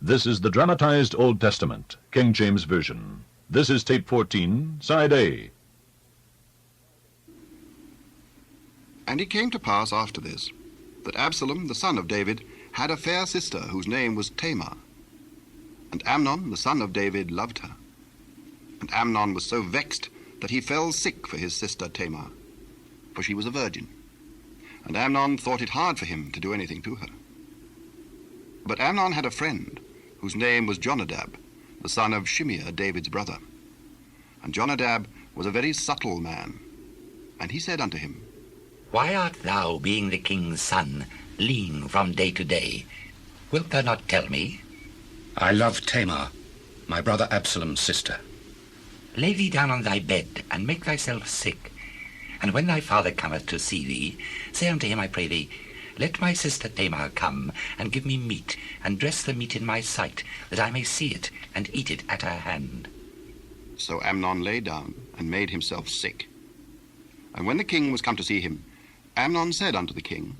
This is the Dramatized Old Testament, King James Version. This is tape 14, side A. And it came to pass after this, that Absalom, the son of David, had a fair sister whose name was Tamar. And Amnon, the son of David, loved her. And Amnon was so vexed that he fell sick for his sister Tamar, for she was a virgin. And Amnon thought it hard for him to do anything to her. But Amnon had a friend, whose name was Jonadab, the son of Shimeah, David's brother. And Jonadab was a very subtle man. And he said unto him, Why art thou, being the king's son, lean from day to day? Wilt thou not tell me? I love Tamar, my brother Absalom's sister. Lay thee down on thy bed, and make thyself sick. And when thy father cometh to see thee, say unto him, I pray thee, Let my sister Tamar come, and give me meat, and dress the meat in my sight, that I may see it, and eat it at her hand. So Amnon lay down, and made himself sick. And when the king was come to see him, Amnon said unto the king,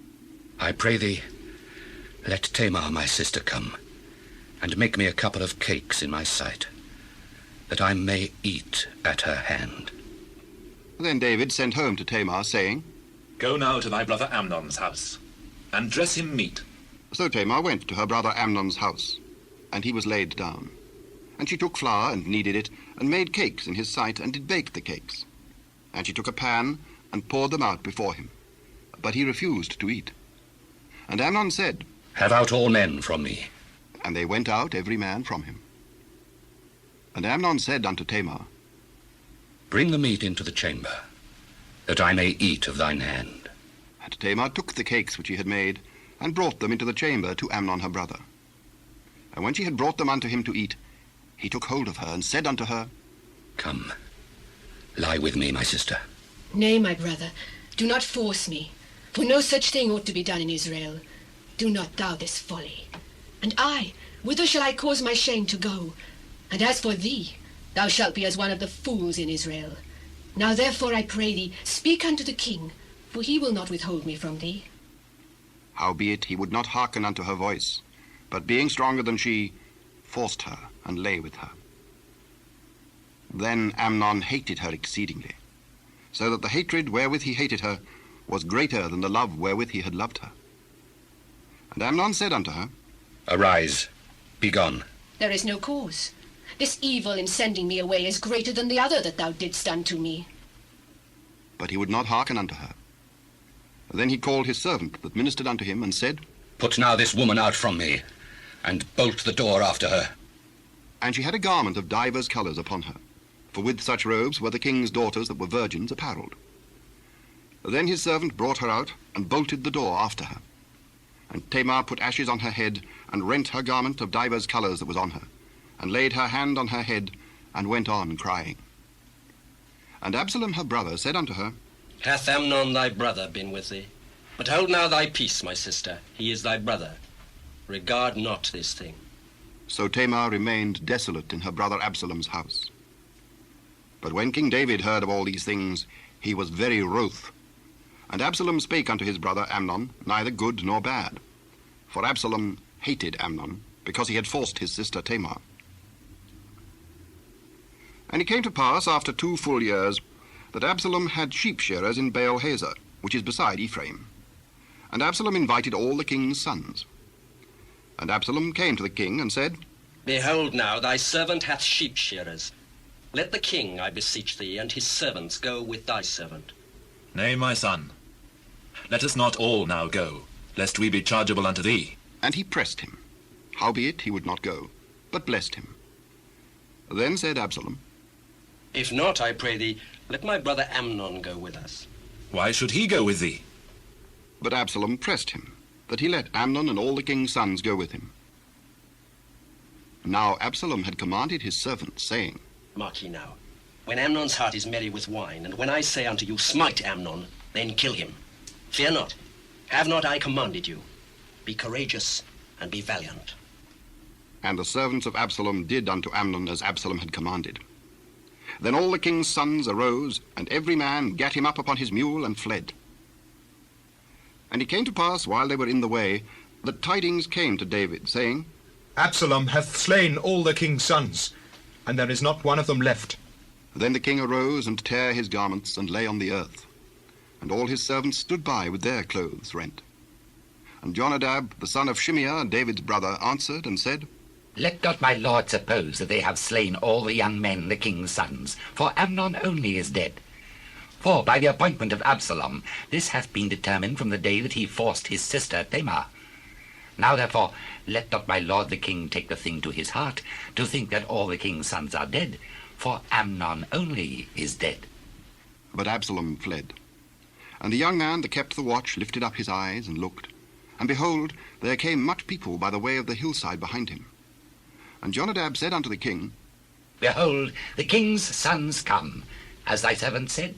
I pray thee, let Tamar my sister come, and make me a couple of cakes in my sight, that I may eat at her hand. Then David sent home to Tamar, saying, Go now to thy brother Amnon's house, and dress him meat. So Tamar went to her brother Amnon's house, and he was laid down. And she took flour, and kneaded it, and made cakes in his sight, and did bake the cakes. And she took a pan, and poured them out before him. But he refused to eat. And Amnon said, Have out all men from me. And they went out every man from him. And Amnon said unto Tamar, Bring the meat into the chamber, that I may eat of thine hand. And Tamar took the cakes which he had made, and brought them into the chamber to Amnon her brother. And when she had brought them unto him to eat, he took hold of her, and said unto her, Come, lie with me, my sister. Nay, my brother, do not force me, for no such thing ought to be done in Israel. Do not thou this folly. And I, whither shall I cause my shame to go? And as for thee, thou shalt be as one of the fools in Israel. Now therefore I pray thee, speak unto the king, for he will not withhold me from thee. Howbeit he would not hearken unto her voice, but being stronger than she, forced her, and lay with her. Then Amnon hated her exceedingly, so that the hatred wherewith he hated her was greater than the love wherewith he had loved her. And Amnon said unto her, Arise, be gone. There is no cause. This evil in sending me away is greater than the other that thou didst unto me. But he would not hearken unto her. Then he called his servant that ministered unto him, and said, Put now this woman out from me, and bolt the door after her. And she had a garment of divers colours upon her, for with such robes were the king's daughters that were virgins apparelled. Then his servant brought her out, and bolted the door after her. And Tamar put ashes on her head, and rent her garment of divers colours that was on her, and laid her hand on her head, and went on crying. And Absalom her brother said unto her, Hath Amnon thy brother been with thee? But hold now thy peace, my sister, he is thy brother. Regard not this thing. So Tamar remained desolate in her brother Absalom's house. But when King David heard of all these things, he was very wroth. And Absalom spake unto his brother Amnon, neither good nor bad. For Absalom hated Amnon, because he had forced his sister Tamar. And it came to pass, after 2 full years, that Absalom had sheep shearers in Baal-hazor, which is beside Ephraim. And Absalom invited all the king's sons. And Absalom came to the king, and said, Behold now, thy servant hath sheep shearers. Let the king, I beseech thee, and his servants go with thy servant. Nay, my son, let us not all now go, lest we be chargeable unto thee. And he pressed him. Howbeit he would not go, but blessed him. Then said Absalom, If not, I pray thee, let my brother Amnon go with us. Why should he go with thee? But Absalom pressed him, that he let Amnon and all the king's sons go with him. Now Absalom had commanded his servants, saying, Mark ye now, when Amnon's heart is merry with wine, and when I say unto you, Smite Amnon, then kill him. Fear not, have not I commanded you? Be courageous, and be valiant. And the servants of Absalom did unto Amnon as Absalom had commanded. Then all the king's sons arose, and every man gat him up upon his mule, and fled. And it came to pass, while they were in the way, that tidings came to David, saying, Absalom hath slain all the king's sons, and there is not one of them left. Then the king arose and tare his garments and lay on the earth. And all his servants stood by with their clothes rent. And Jonadab, the son of Shimeah, David's brother, answered and said, Let not my lord suppose that they have slain all the young men, the king's sons, for Amnon only is dead. For by the appointment of Absalom, this hath been determined from the day that he forced his sister Tamar. Now therefore, let not my lord the king take the thing to his heart, to think that all the king's sons are dead, for Amnon only is dead. But Absalom fled. And the young man that kept the watch lifted up his eyes and looked, and behold, there came much people by the way of the hillside behind him. And Jonadab said unto the king, Behold, the king's sons come, as thy servant said,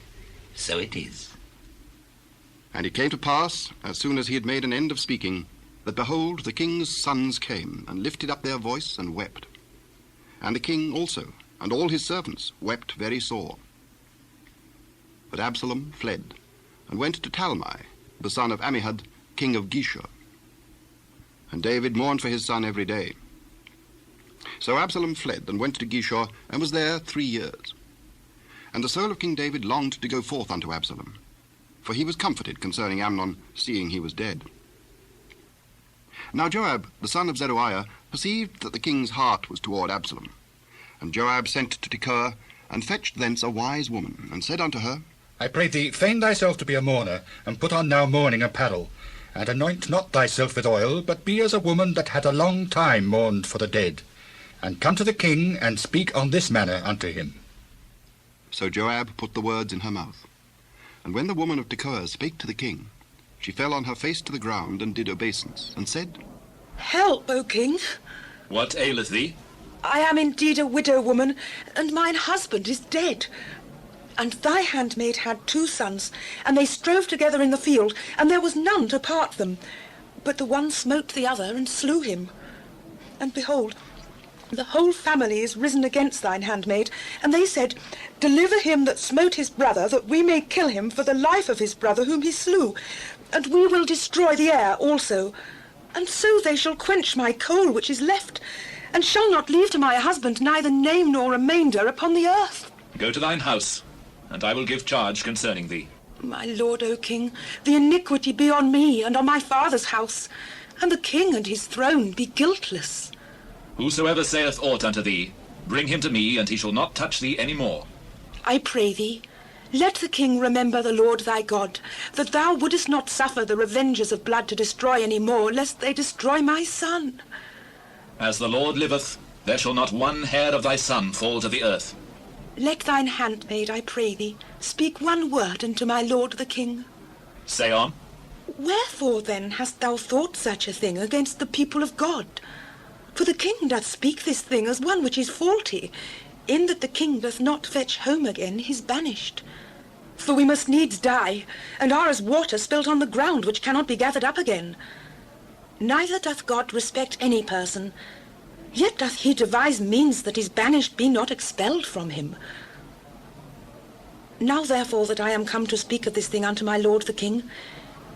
so it is. And it came to pass, as soon as he had made an end of speaking, that behold, the king's sons came, and lifted up their voice, and wept. And the king also, and all his servants, wept very sore. But Absalom fled, and went to Talmai, the son of Ammihud, king of Geshur. And David mourned for his son every day. So Absalom fled, and went to Geshur, and was there 3 years. And the soul of King David longed to go forth unto Absalom, for he was comforted concerning Amnon, seeing he was dead. Now Joab, the son of Zeruiah, perceived that the king's heart was toward Absalom. And Joab sent to Tekoa, and fetched thence a wise woman, and said unto her, I pray thee, feign thyself to be a mourner, and put on now mourning apparel, and anoint not thyself with oil, but be as a woman that had a long time mourned for the dead, and come to the king, and speak on this manner unto him. So Joab put the words in her mouth. And when the woman of Tekoa spake to the king, she fell on her face to the ground, and did obeisance, and said, Help, O king. What aileth thee? I am indeed a widow woman, and mine husband is dead. And thy handmaid had 2 sons, and they strove together in the field, and there was none to part them. But the one smote the other, and slew him. And behold, the whole family is risen against thine handmaid, and they said, Deliver him that smote his brother, that we may kill him for the life of his brother whom he slew, and we will destroy the heir also. And so they shall quench my coal which is left, and shall not leave to my husband neither name nor remainder upon the earth. Go to thine house, and I will give charge concerning thee. My lord, O king, the iniquity be on me and on my father's house, and the king and his throne be guiltless. Whosoever saith aught unto thee, bring him to me, and he shall not touch thee any more. I pray thee, let the king remember the Lord thy God, that thou wouldest not suffer the revengers of blood to destroy any more, lest they destroy my son. As the Lord liveth, there shall not one hair of thy son fall to the earth. Let thine handmaid, I pray thee, speak one word unto my lord the king. Say on. Wherefore then hast thou thought such a thing against the people of God? For the king doth speak this thing as one which is faulty, in that the king doth not fetch home again his banished. For we must needs die, and are as water spilt on the ground, which cannot be gathered up again. Neither doth God respect any person, yet doth he devise means that his banished be not expelled from him. Now therefore that I am come to speak of this thing unto my lord the king,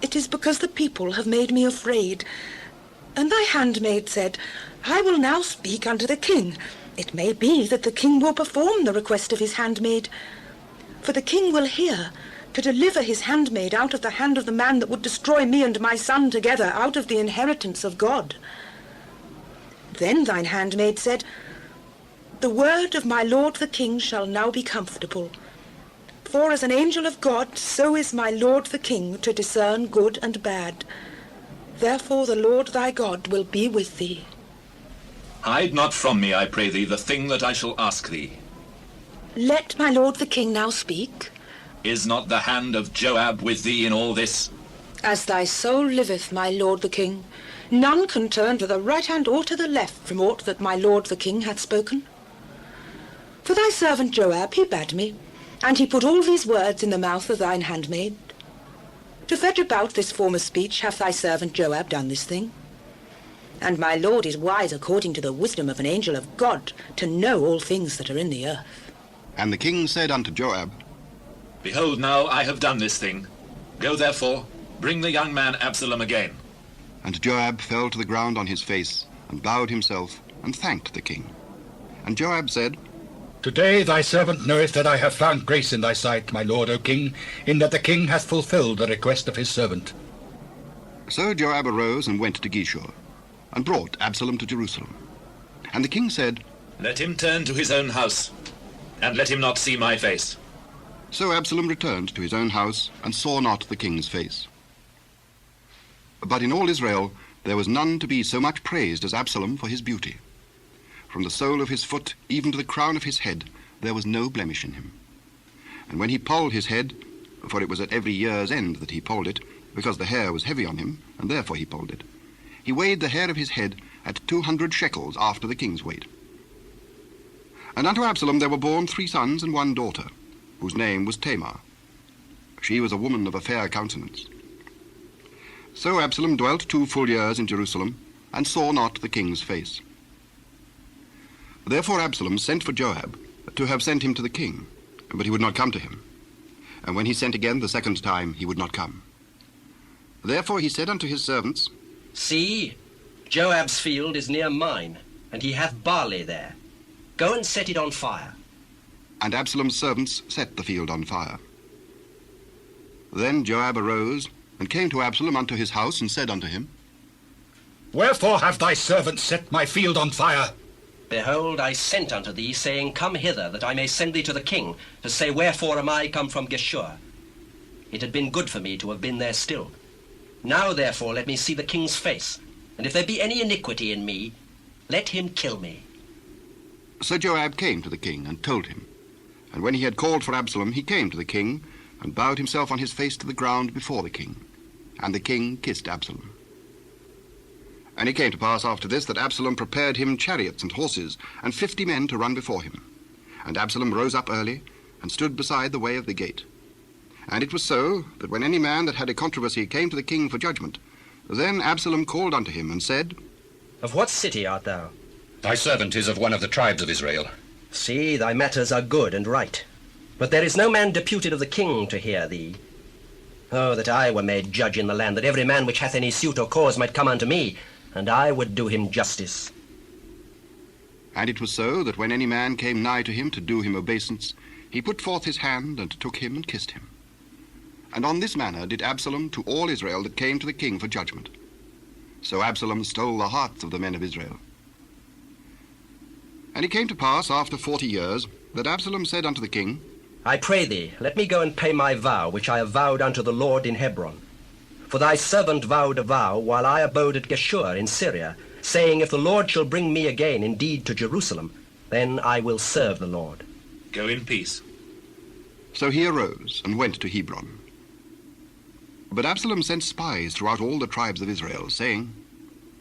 it is because the people have made me afraid. And thy handmaid said, I will now speak unto the king. It may be that the king will perform the request of his handmaid. For the king will hear to deliver his handmaid out of the hand of the man that would destroy me and my son together out of the inheritance of God. Then thine handmaid said, The word of my lord the king shall now be comfortable. For as an angel of God, so is my lord the king to discern good and bad. Therefore the Lord thy God will be with thee. Hide not from me, I pray thee, the thing that I shall ask thee. Let my lord the king now speak. Is not the hand of Joab with thee in all this? As thy soul liveth, my lord the king, none can turn to the right hand or to the left from aught that my lord the king hath spoken. For thy servant Joab he bade me, and he put all these words in the mouth of thine handmaid. To fetch about this former speech hath thy servant Joab done this thing. And my lord is wise according to the wisdom of an angel of God, to know all things that are in the earth. And the king said unto Joab, Behold, now I have done this thing. Go therefore, bring the young man Absalom again. And Joab fell to the ground on his face, and bowed himself, and thanked the king. And Joab said, Today thy servant knoweth that I have found grace in thy sight, my lord, O king, in that the king hath fulfilled the request of his servant. So Joab arose and went to Geshur, and brought Absalom to Jerusalem. And the king said, Let him turn to his own house, and let him not see my face. So Absalom returned to his own house, and saw not the king's face. But in all Israel there was none to be so much praised as Absalom for his beauty. From the sole of his foot even to the crown of his head there was no blemish in him. And when he polled his head, for it was at every year's end that he polled it, because the hair was heavy on him, and therefore he polled it, he weighed the hair of his head at 200 shekels after the king's weight. And unto Absalom there were born 3 sons and 1 daughter, whose name was Tamar. She was a woman of a fair countenance. So Absalom dwelt 2 full years in Jerusalem, and saw not the king's face. Therefore Absalom sent for Joab, to have sent him to the king, but he would not come to him. And when he sent again the 2nd time, he would not come. Therefore he said unto his servants, See, Joab's field is near mine, and he hath barley there. Go and set it on fire. And Absalom's servants set the field on fire. Then Joab arose, and came to Absalom unto his house, and said unto him, Wherefore have thy servants set my field on fire? Behold, I sent unto thee, saying, Come hither, that I may send thee to the king, to say, Wherefore am I come from Geshur? It had been good for me to have been there still. Now, therefore, let me see the king's face, and if there be any iniquity in me, let him kill me. So Joab came to the king, and told him. And when he had called for Absalom, he came to the king, and bowed himself on his face to the ground before the king. And the king kissed Absalom. And it came to pass after this that Absalom prepared him chariots and horses, and 50 men to run before him. And Absalom rose up early, and stood beside the way of the gate. And it was so, that when any man that had a controversy came to the king for judgment, then Absalom called unto him, and said, Of what city art thou? Thy servant is of one of the tribes of Israel. See, thy matters are good and right. But there is no man deputed of the king to hear thee. Oh, that I were made judge in the land, that every man which hath any suit or cause might come unto me, and I would do him justice. And it was so, that when any man came nigh to him to do him obeisance, he put forth his hand, and took him, and kissed him. And on this manner did Absalom to all Israel that came to the king for judgment. So Absalom stole the hearts of the men of Israel. And it came to pass after 40 years, that Absalom said unto the king, I pray thee, let me go and pay my vow, which I have vowed unto the Lord in Hebron. For thy servant vowed a vow while I abode at Geshur in Syria, saying, If the Lord shall bring me again indeed to Jerusalem, then I will serve the Lord. Go in peace. So he arose and went to Hebron. But Absalom sent spies throughout all the tribes of Israel, saying,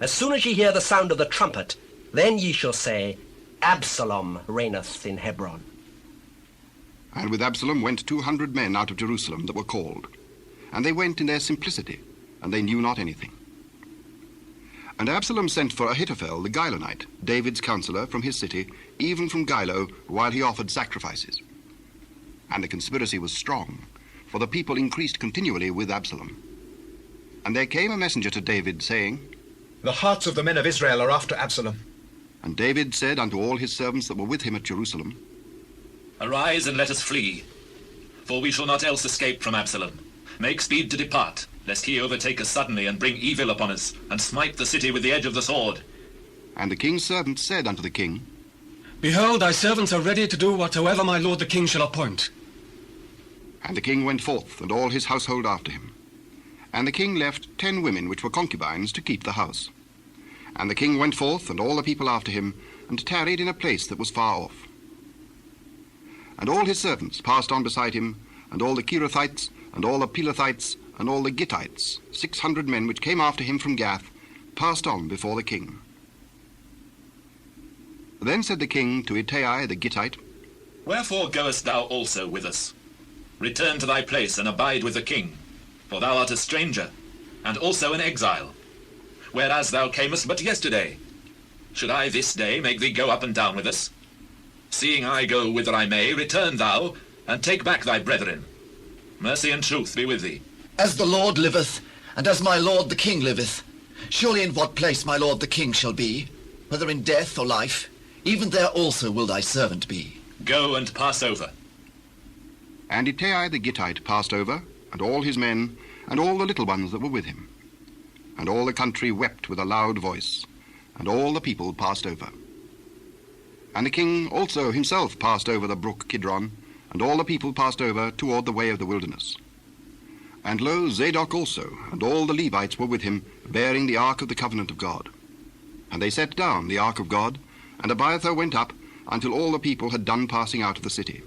As soon as ye hear the sound of the trumpet, then ye shall say, Absalom reigneth in Hebron. And with Absalom went 200 men out of Jerusalem that were called. And they went in their simplicity, and they knew not anything. And Absalom sent for Ahithophel the Gilonite, David's counselor, from his city, even from Gilo, while he offered sacrifices. And the conspiracy was strong, for the people increased continually with Absalom. And there came a messenger to David, saying, The hearts of the men of Israel are after Absalom. And David said unto all his servants that were with him at Jerusalem, Arise and let us flee, for we shall not else escape from Absalom. Make speed to depart, lest he overtake us suddenly and bring evil upon us, and smite the city with the edge of the sword. And the king's servants said unto the king, Behold, thy servants are ready to do whatsoever my lord the king shall appoint. And the king went forth, and all his household after him. And the king left 10 women which were concubines to keep the house. And the king went forth, and all the people after him, and tarried in a place that was far off. And all his servants passed on beside him, and all the Kerethites, and all the Pelethites, and all the Gittites, 600 men which came after him from Gath, passed on before the king. Then said the king to Ittai the Gittite, Wherefore goest thou also with us? Return to thy place, and abide with the king, for thou art a stranger, and also an exile, whereas thou camest but yesterday. Should I this day make thee go up and down with us? Seeing I go whither I may, return thou, and take back thy brethren. Mercy and truth be with thee. As the Lord liveth, and as my lord the king liveth, surely in what place my lord the king shall be, whether in death or life, even there also will thy servant be. Go and pass over. And Ittai the Gittite passed over, and all his men, and all the little ones that were with him. And all the country wept with a loud voice, and all the people passed over. And the king also himself passed over the brook Kidron, and all the people passed over toward the way of the wilderness. And lo, Zadok also, and all the Levites were with him, bearing the ark of the covenant of God. And they set down the ark of God, and Abiathar went up, until all the people had done passing out of the city.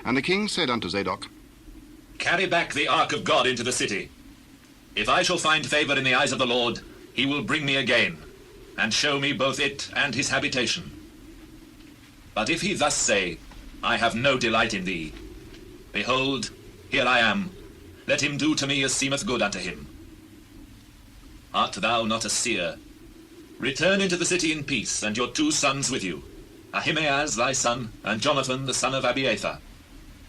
And the king said unto Zadok, Carry back the ark of God into the city. If I shall find favor in the eyes of the Lord, he will bring me again, and show me both it and his habitation. But if he thus say, I have no delight in thee, behold, here I am, let him do to me as seemeth good unto him. Art thou not a seer? Return into the city in peace, and your 2 sons with you, Ahimaaz thy son, and Jonathan the son of Abiathar.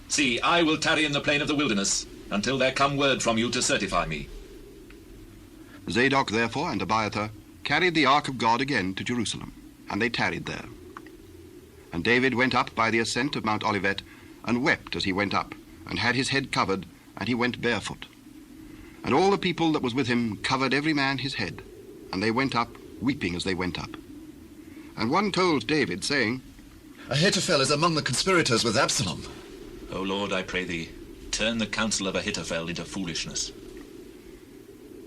See, I will tarry in the plain of the wilderness, until there come word from you to certify me. Zadok therefore and Abiathar carried the ark of God again to Jerusalem, and they tarried there. And David went up by the ascent of Mount Olivet, and wept as he went up, and had his head covered, and he went barefoot. And all the people that was with him covered every man his head, and they went up, weeping as they went up. And one told David, saying, Ahithophel is among the conspirators with Absalom. O Lord, I pray thee, turn the counsel of Ahithophel into foolishness.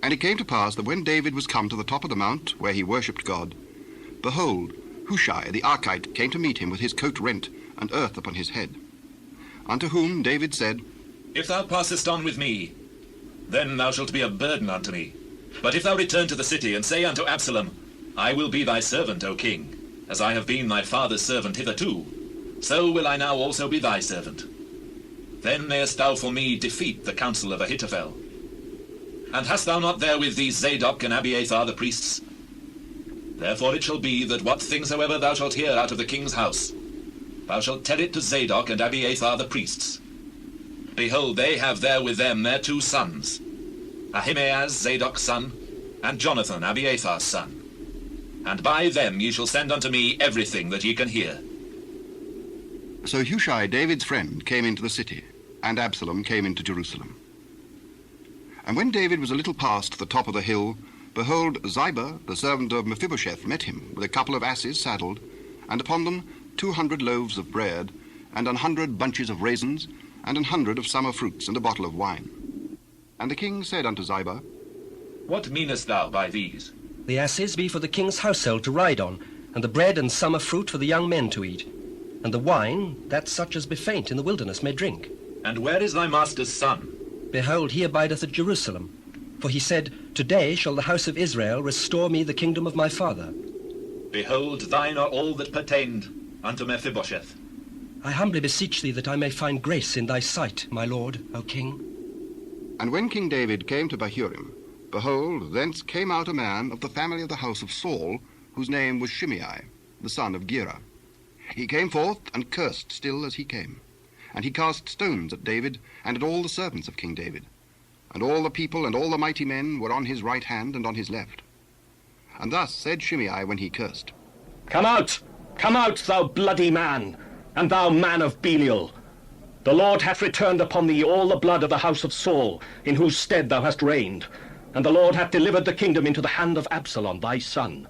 And it came to pass that when David was come to the top of the mount, where he worshipped God, behold, Hushai the Archite came to meet him with his coat rent, and earth upon his head. Unto whom David said, If thou passest on with me, then thou shalt be a burden unto me. But if thou return to the city, and say unto Absalom, I will be thy servant, O king, as I have been thy father's servant hitherto, so will I now also be thy servant. Then mayest thou for me defeat the counsel of Ahithophel. And hast thou not there with thee Zadok and Abiathar the priests? Therefore it shall be that what things soever thou shalt hear out of the king's house, thou shalt tell it to Zadok and Abiathar the priests. Behold, they have there with them their 2 sons, Ahimaaz Zadok's son, and Jonathan Abiathar's son. And by them ye shall send unto me everything that ye can hear. So Hushai, David's friend, came into the city, and Absalom came into Jerusalem. And when David was a little past the top of the hill, behold, Ziba, the servant of Mephibosheth, met him with a couple of asses saddled, and upon them 200 loaves of bread, and 100 bunches of raisins, and 100 of summer fruits, and a bottle of wine. And the king said unto Ziba, What meanest thou by these? The asses be for the king's household to ride on, and the bread and summer fruit for the young men to eat, and the wine that such as be faint in the wilderness may drink. And where is thy master's son? Behold, he abideth at Jerusalem. For he said, Today shall the house of Israel restore me the kingdom of my father. Behold, thine are all that pertained unto Mephibosheth. I humbly beseech thee that I may find grace in thy sight, my lord, O king. And when King David came to Bahurim, behold, thence came out a man of the family of the house of Saul, whose name was Shimei, the son of Gera. He came forth and cursed still as he came. And he cast stones at David and at all the servants of King David. And all the people and all the mighty men were on his right hand and on his left. And thus said Shimei when he cursed, Come out, thou bloody man, and thou man of Belial. The Lord hath returned upon thee all the blood of the house of Saul, in whose stead thou hast reigned. And the Lord hath delivered the kingdom into the hand of Absalom thy son.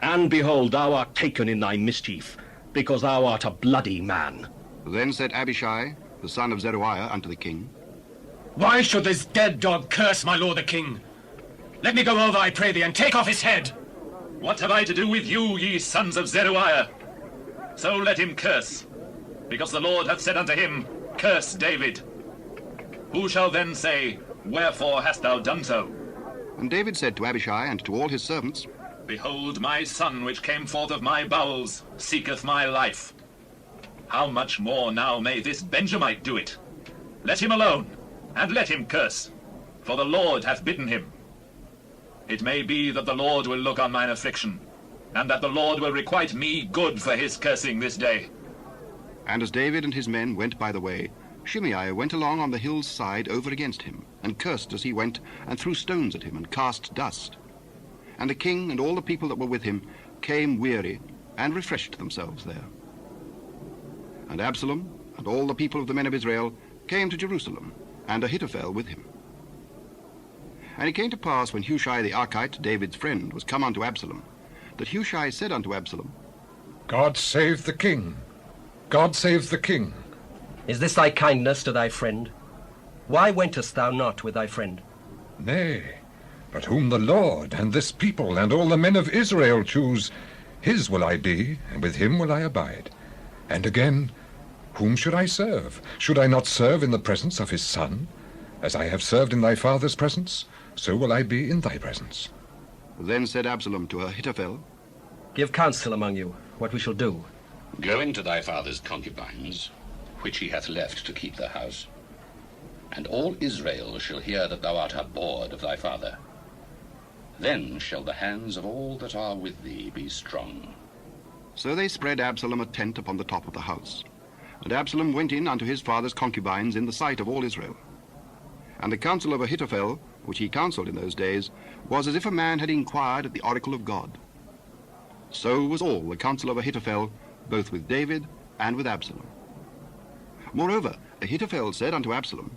And behold, thou art taken in thy mischief, because thou art a bloody man. Then said Abishai, the son of Zeruiah, unto the king, Why should this dead dog curse my lord the king? Let me go over, I pray thee, and take off his head. What have I to do with you, ye sons of Zeruiah? So let him curse, because the Lord hath said unto him, Curse David. Who shall then say, Wherefore hast thou done so? And David said to Abishai and to all his servants, Behold, my son which came forth of my bowels seeketh my life. How much more now may this Benjamite do it? Let him alone, and let him curse, for the Lord hath bidden him. It may be that the Lord will look on mine affliction, and that the Lord will requite me good for his cursing this day. And as David and his men went by the way, Shimei went along on the hill's side over against him, and cursed as he went, and threw stones at him, and cast dust. And the king and all the people that were with him came weary and refreshed themselves there. And Absalom and all the people of the men of Israel came to Jerusalem, and Ahithophel with him. And it came to pass, when Hushai the Archite, David's friend, was come unto Absalom, that Hushai said unto Absalom, God save the king! God save the king! Is this thy kindness to thy friend? Why wentest thou not with thy friend? Nay, but whom the Lord and this people and all the men of Israel choose, his will I be, and with him will I abide. And again, whom should I serve? Should I not serve in the presence of his son? As I have served in thy father's presence, so will I be in thy presence. Then said Absalom to Ahithophel, Give counsel among you what we shall do. Go into thy father's concubines, which he hath left to keep the house, and all Israel shall hear that thou art abhorred of thy father. Then shall the hands of all that are with thee be strong. So they spread Absalom a tent upon the top of the house. And Absalom went in unto his father's concubines in the sight of all Israel. And the counsel of Ahithophel, which he counselled in those days, was as if a man had inquired at the oracle of God. So was all the counsel of Ahithophel, both with David and with Absalom. Moreover, Ahithophel said unto Absalom,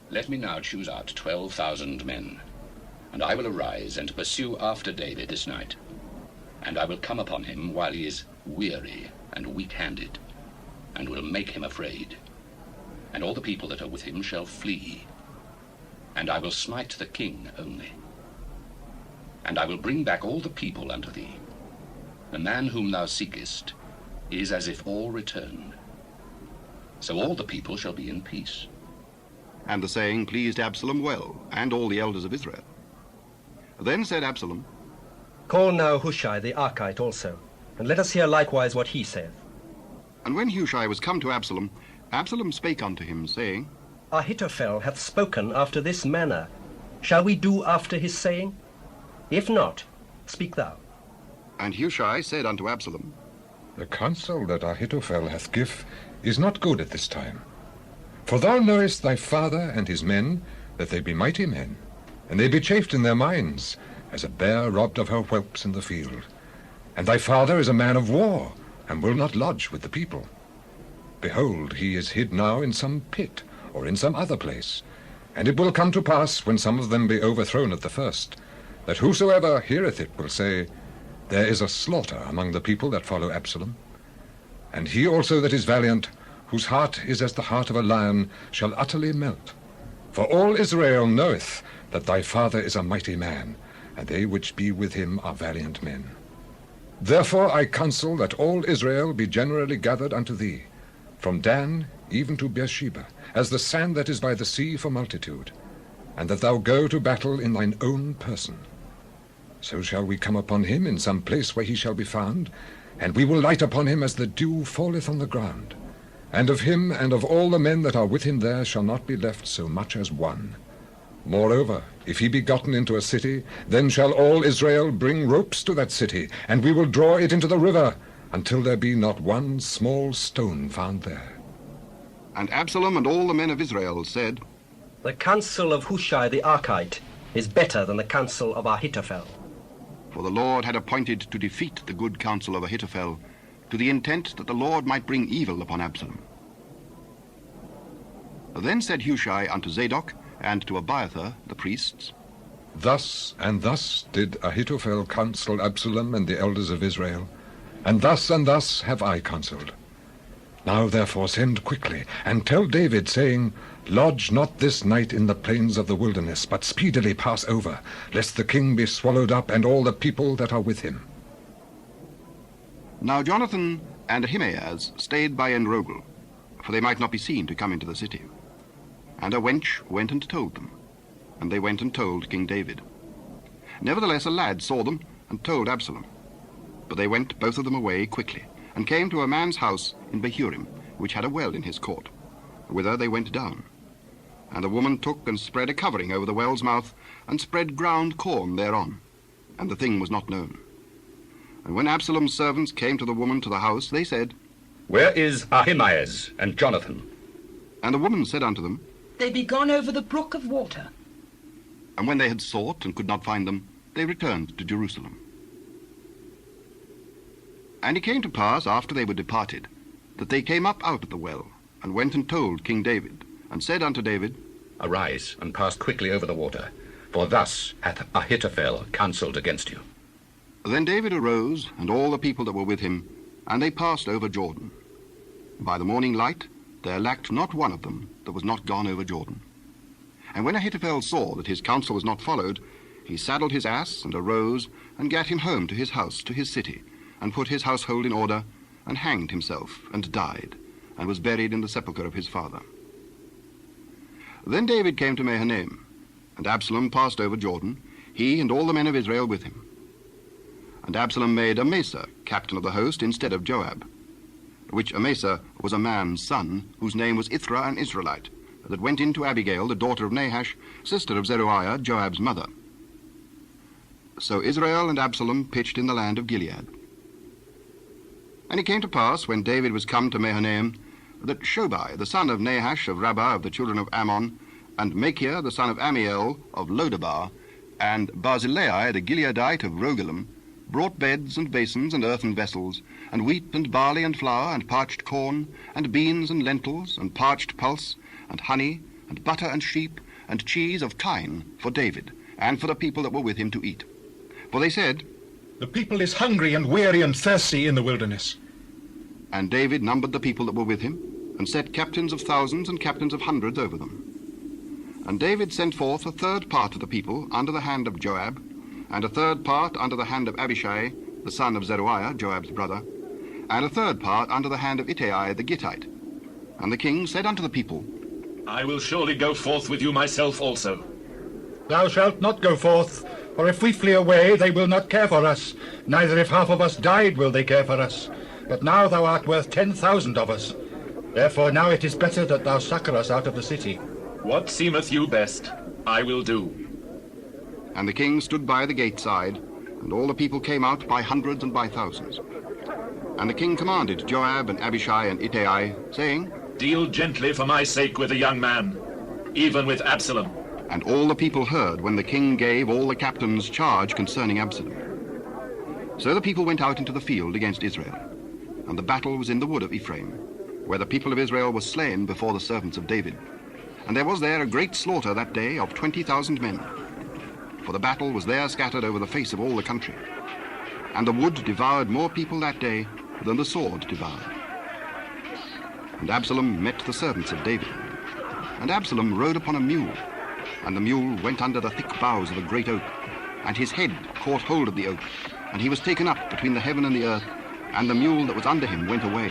Let me now choose out 12,000 men, and I will arise and pursue after David this night. And I will come upon him while he is weary and weak-handed, and will make him afraid. And all the people that are with him shall flee. And I will smite the king only. And I will bring back all the people unto thee. The man whom thou seekest is as if all returned. So all the people shall be in peace. And the saying pleased Absalom well, and all the elders of Israel. Then said Absalom, Call now Hushai the Archite also, and let us hear likewise what he saith. And when Hushai was come to Absalom, Absalom spake unto him, saying, Ahithophel hath spoken after this manner. Shall we do after his saying? If not, speak thou. And Hushai said unto Absalom, The counsel that Ahithophel hath give is not good at this time. For thou knowest thy father and his men, that they be mighty men, and they be chafed in their minds, as a bear robbed of her whelps in the field. And thy father is a man of war, and will not lodge with the people. Behold, he is hid now in some pit, or in some other place. And it will come to pass, when some of them be overthrown at the first, that whosoever heareth it will say, There is a slaughter among the people that follow Absalom. And he also that is valiant, whose heart is as the heart of a lion, shall utterly melt. For all Israel knoweth that thy father is a mighty man, and they which be with him are valiant men. Therefore I counsel that all Israel be generally gathered unto thee, from Dan even to Beersheba, as the sand that is by the sea for multitude, and that thou go to battle in thine own person. So shall we come upon him in some place where he shall be found, and we will light upon him as the dew falleth on the ground. And of him and of all the men that are with him there shall not be left so much as one. Moreover, if he be gotten into a city, then shall all Israel bring ropes to that city, and we will draw it into the river, until there be not one small stone found there. And Absalom and all the men of Israel said, The counsel of Hushai the Archite is better than the counsel of Ahithophel. For the Lord had appointed to defeat the good counsel of Ahithophel, to the intent that the Lord might bring evil upon Absalom. Then said Hushai unto Zadok and to Abiathar the priests, Thus and thus did Ahithophel counsel Absalom and the elders of Israel, and thus have I counselled. Now therefore send quickly, and tell David, saying, Lodge not this night in the plains of the wilderness, but speedily pass over, lest the king be swallowed up, and all the people that are with him. Now Jonathan and Ahimaaz stayed by Enrogel, for they might not be seen to come into the city. And a wench went and told them, and they went and told King David. Nevertheless a lad saw them, and told Absalom. But they went both of them away quickly, and came to a man's house in Bahurim, which had a well in his court, whither they went down. And the woman took and spread a covering over the well's mouth, and spread ground corn thereon, and the thing was not known. And when Absalom's servants came to the woman to the house, they said, Where is Ahimaaz and Jonathan? And the woman said unto them, They be gone over the brook of water. And when they had sought and could not find them, they returned to Jerusalem. And it came to pass, after they were departed, that they came up out of the well, and went and told King David, and said unto David, Arise, and pass quickly over the water, for thus hath Ahithophel counselled against you. Then David arose, and all the people that were with him, and they passed over Jordan. By the morning light there lacked not one of them that was not gone over Jordan. And when Ahithophel saw that his counsel was not followed, he saddled his ass, and arose, and gat him home to his house, to his city, and put his household in order, and hanged himself, and died, and was buried in the sepulchre of his father. Then David came to Mahanaim, and Absalom passed over Jordan, he and all the men of Israel with him. And Absalom made Amasa captain of the host instead of Joab, which Amasa was a man's son, whose name was Ithra, an Israelite, that went in to Abigail, the daughter of Nahash, sister of Zeruiah, Joab's mother. So Israel and Absalom pitched in the land of Gilead. And it came to pass, when David was come to Mahanaim, that Shobai, the son of Nahash of Rabbah of the children of Ammon, and Machir, the son of Amiel of Lodabar, and Barzillai, the Gileadite of Rogelim, brought beds and basins and earthen vessels, and wheat and barley and flour, and parched corn, and beans and lentils, and parched pulse, and honey, and butter and sheep, and cheese of kine for David, and for the people that were with him to eat. For they said, The people is hungry and weary and thirsty in the wilderness. And David numbered the people that were with him, and set captains of thousands and captains of hundreds over them. And David sent forth a third part of the people under the hand of Joab, and a third part under the hand of Abishai, the son of Zeruiah, Joab's brother, and a third part under the hand of Ittai the Gittite. And the king said unto the people, I will surely go forth with you myself also. Thou shalt not go forth, for if we flee away, they will not care for us. Neither if half of us died will they care for us. But now thou art worth 10,000 of us. Therefore now it is better that thou succour us out of the city. What seemeth you best, I will do. And the king stood by the gate side, and all the people came out by hundreds and by thousands. And the king commanded Joab and Abishai and Ittai, saying, Deal gently for my sake with the young man, even with Absalom. And all the people heard when the king gave all the captains charge concerning Absalom. So the people went out into the field against Israel, and the battle was in the wood of Ephraim, where the people of Israel were slain before the servants of David. And there was there a great slaughter that day of 20,000 men. For the battle was there scattered over the face of all the country. And the wood devoured more people that day than the sword devoured. And Absalom met the servants of David. And Absalom rode upon a mule, and the mule went under the thick boughs of a great oak, and his head caught hold of the oak, and he was taken up between the heaven and the earth, and the mule that was under him went away.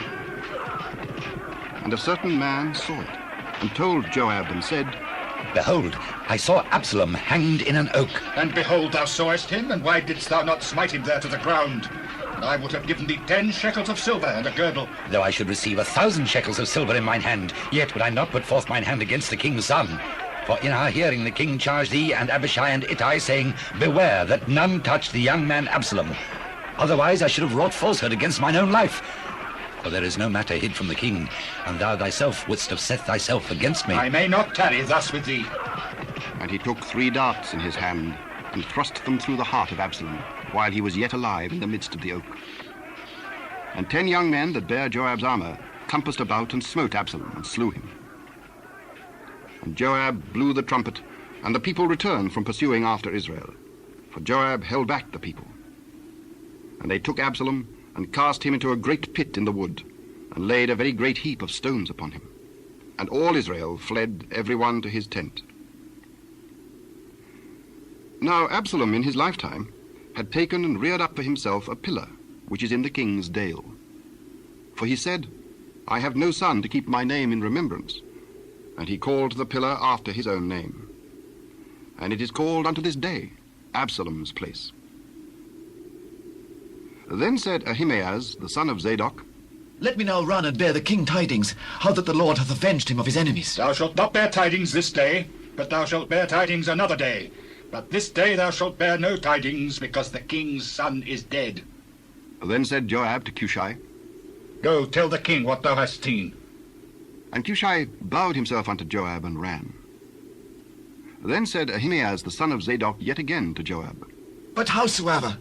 And a certain man saw it, and told Joab, and said, Behold, I saw Absalom hanged in an oak. And behold, thou sawest him, and why didst thou not smite him there to the ground? And I would have given thee 10 shekels of silver and a girdle. Though I should receive 1,000 shekels of silver in mine hand, yet would I not put forth mine hand against the king's son. For in our hearing the king charged thee and Abishai and Ittai, saying, Beware that none touch the young man Absalom. Otherwise I should have wrought falsehood against mine own life. For there is no matter hid from the king, and thou thyself wouldst have set thyself against me. I may not tarry thus with thee. And he took 3 darts in his hand, and thrust them through the heart of Absalom, while he was yet alive in the midst of the oak. And 10 young men that bare Joab's armor compassed about and smote Absalom, and slew him. And Joab blew the trumpet, and the people returned from pursuing after Israel, for Joab held back the people. And they took Absalom, and cast him into a great pit in the wood, and laid a very great heap of stones upon him. And all Israel fled every one to his tent. Now Absalom in his lifetime had taken and reared up for himself a pillar, which is in the king's dale. For he said, I have no son to keep my name in remembrance. And he called the pillar after his own name. And it is called unto this day Absalom's place. Then said Ahimaaz, the son of Zadok, Let me now run and bear the king tidings, how that the Lord hath avenged him of his enemies. Thou shalt not bear tidings this day, but thou shalt bear tidings another day. But this day thou shalt bear no tidings, because the king's son is dead. Then said Joab to Cushai, Go, tell the king what thou hast seen. And Cushai bowed himself unto Joab and ran. Then said Ahimaaz, the son of Zadok, yet again to Joab, But howsoever,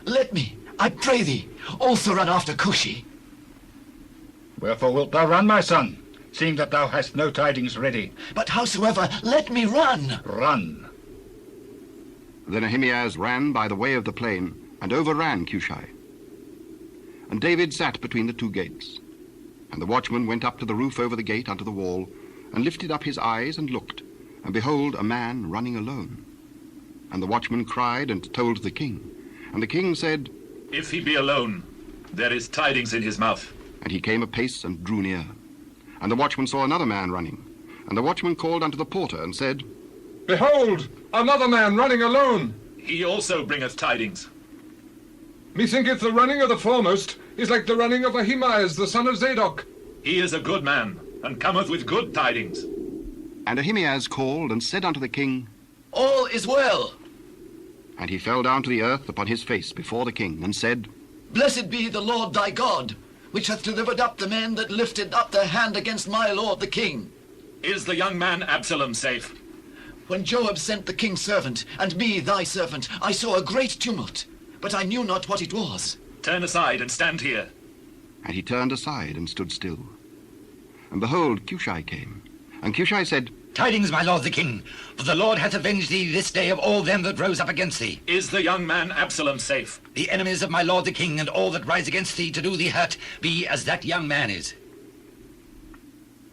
let me, I pray thee, also run after Cushi. Wherefore wilt thou run, my son, seeing that thou hast no tidings ready? But howsoever, let me run. Run. Then Ahimaaz ran by the way of the plain, and overran Cushi. And David sat between the two gates. And the watchman went up to the roof over the gate unto the wall, and lifted up his eyes and looked, and behold, a man running alone. And the watchman cried and told the king. And the king said, If he be alone, there is tidings in his mouth. And he came apace and drew near. And the watchman saw another man running. And the watchman called unto the porter and said, Behold, another man running alone. He also bringeth tidings. Methinketh the running of the foremost is like the running of Ahimaaz, the son of Zadok. He is a good man, and cometh with good tidings. And Ahimaaz called and said unto the king, All is well. And he fell down to the earth upon his face before the king, and said, Blessed be the Lord thy God, which hath delivered up the men that lifted up their hand against my lord the king. Is the young man Absalom safe? When Joab sent the king's servant, and me thy servant, I saw a great tumult, but I knew not what it was. Turn aside and stand here. And he turned aside and stood still. And behold, Cushi came. And Cushi said, Tidings, my lord the king, for the Lord hath avenged thee this day of all them that rose up against thee. Is the young man Absalom safe? The enemies of my lord the king and all that rise against thee to do thee hurt be as that young man is.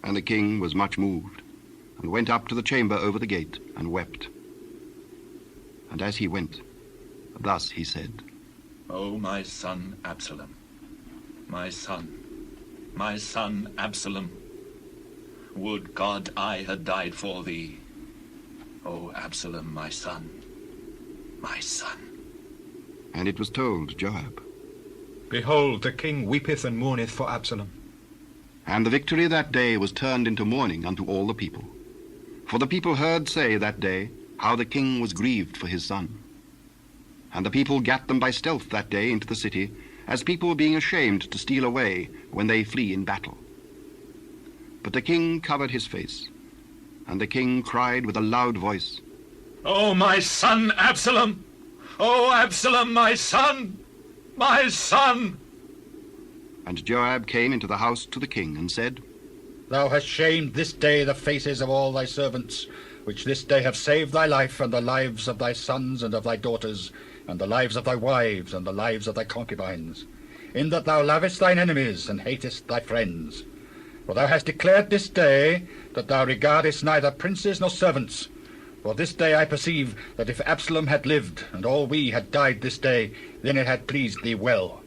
And the king was much moved, and went up to the chamber over the gate, and wept. And as he went, thus he said, O my son Absalom, my son Absalom, would God I had died for thee. O Absalom, my son, my son. And it was told Joab. Behold, the king weepeth and mourneth for Absalom. And the victory that day was turned into mourning unto all the people. For the people heard say that day how the king was grieved for his son. And the people gat them by stealth that day into the city, as people being ashamed to steal away when they flee in battle. But the king covered his face, and the king cried with a loud voice, O my son Absalom! O Absalom, my son! My son! And Joab came into the house to the king, and said, Thou hast shamed this day the faces of all thy servants, which this day have saved thy life, and the lives of thy sons and of thy daughters, and the lives of thy wives, and the lives of thy concubines, in that thou lovest thine enemies, and hatest thy friends. For thou hast declared this day that thou regardest neither princes nor servants. For this day I perceive that if Absalom had lived, and all we had died this day, then it had pleased thee well.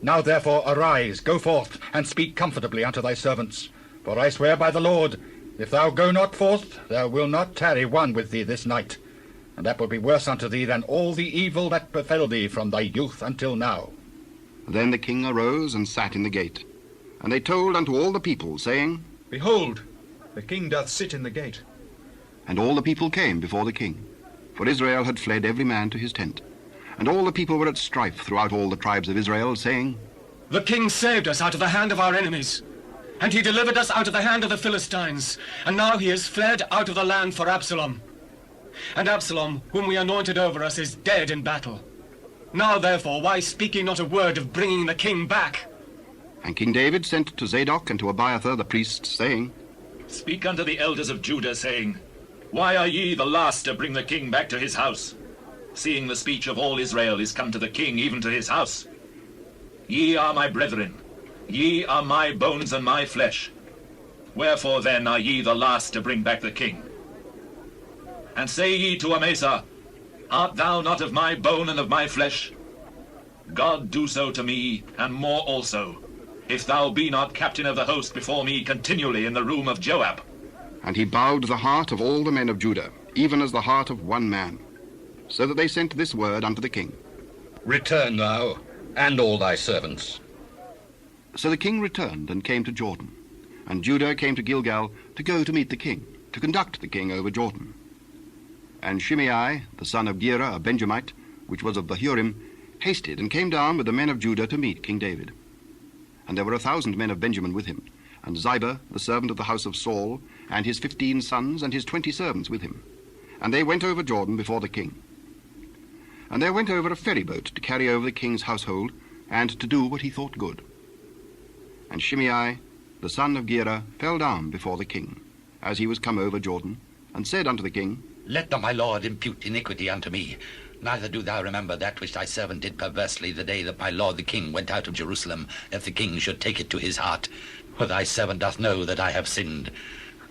Now therefore arise, go forth, and speak comfortably unto thy servants. For I swear by the Lord, if thou go not forth, there will not tarry one with thee this night. And that will be worse unto thee than all the evil that befell thee from thy youth until now. Then the king arose and sat in the gate. And they told unto all the people, saying, Behold, the king doth sit in the gate. And all the people came before the king. For Israel had fled every man to his tent. And all the people were at strife throughout all the tribes of Israel, saying, The king saved us out of the hand of our enemies, and he delivered us out of the hand of the Philistines, and now he is fled out of the land for Absalom. And Absalom, whom we anointed over us, is dead in battle. Now therefore, why speak ye not a word of bringing the king back? And King David sent to Zadok and to Abiathar the priests, saying, Speak unto the elders of Judah, saying, Why are ye the last to bring the king back to his house, seeing the speech of all Israel is come to the king, even to his house? Ye are my brethren, ye are my bones and my flesh. Wherefore then are ye the last to bring back the king? And say ye to Amasa, Art thou not of my bone and of my flesh? God do so to me, and more also, if thou be not captain of the host before me continually in the room of Joab. And he bowed the heart of all the men of Judah, even as the heart of one man. So that they sent this word unto the king. Return thou, and all thy servants. So the king returned and came to Jordan. And Judah came to Gilgal to go to meet the king, to conduct the king over Jordan. And Shimei, the son of Gera, a Benjamite, which was of Bahurim, hasted and came down with the men of Judah to meet King David. And there were 1,000 men of Benjamin with him, and Ziba, the servant of the house of Saul, and his 15 sons and his 20 servants with him. And they went over Jordan before the king. And there went over a ferry boat to carry over the king's household, and to do what he thought good. And Shimei, the son of Gera, fell down before the king, as he was come over Jordan, and said unto the king, Let not my lord impute iniquity unto me, neither do thou remember that which thy servant did perversely the day that my lord the king went out of Jerusalem, if the king should take it to his heart. For thy servant doth know that I have sinned.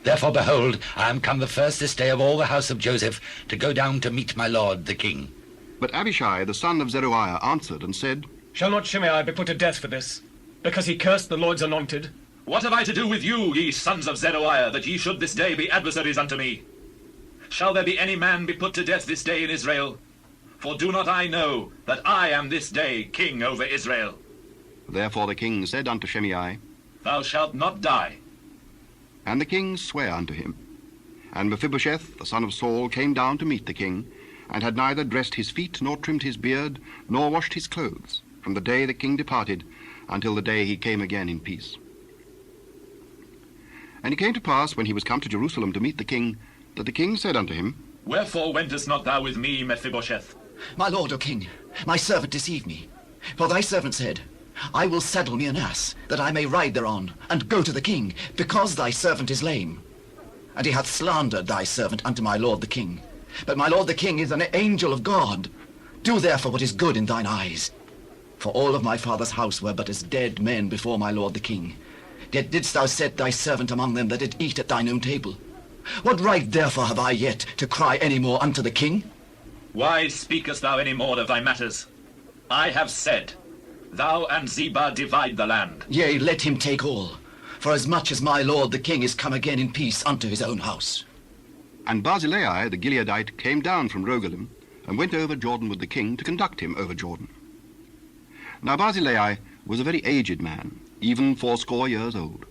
Therefore, behold, I am come the first this day of all the house of Joseph, to go down to meet my lord the king. But Abishai, the son of Zeruiah, answered and said, Shall not Shimei be put to death for this, because he cursed the Lord's anointed? What have I to do with you, ye sons of Zeruiah, that ye should this day be adversaries unto me? Shall there be any man be put to death this day in Israel? For do not I know that I am this day king over Israel? Therefore the king said unto Shimei, Thou shalt not die. And the king sware unto him. And Mephibosheth, the son of Saul, came down to meet the king, and had neither dressed his feet, nor trimmed his beard, nor washed his clothes, from the day the king departed, until the day he came again in peace. And it came to pass, when he was come to Jerusalem to meet the king, that the king said unto him, Wherefore wentest not thou with me, Mephibosheth? My lord, O king, my servant deceived me. For thy servant said, I will saddle me an ass, that I may ride thereon, and go to the king, because thy servant is lame. And he hath slandered thy servant unto my lord the king. But my lord the king is an angel of God. Do therefore what is good in thine eyes. For all of my father's house were but as dead men before my lord the king. Yet didst thou set thy servant among them that did eat at thine own table. What right therefore have I yet to cry any more unto the king? Why speakest thou any more of thy matters? I have said, Thou and Ziba divide the land. Yea, let him take all, for as much as my lord the king is come again in peace unto his own house. And Barzillai the Gileadite came down from Rogelim, and went over Jordan with the king to conduct him over Jordan. Now Barzillai was a very aged man, even 80 years old,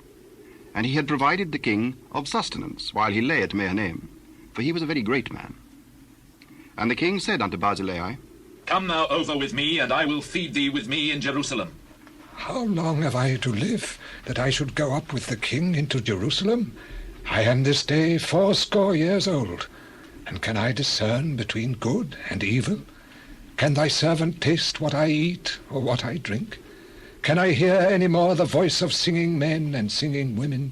and he had provided the king of sustenance while he lay at Mahanaim, for he was a very great man. And the king said unto Barzillai, Come thou over with me, and I will feed thee with me in Jerusalem. How long have I to live, that I should go up with the king into Jerusalem? I am this day 80 years old, and can I discern between good and evil? Can thy servant taste what I eat, or what I drink? Can I hear any more the voice of singing men and singing women?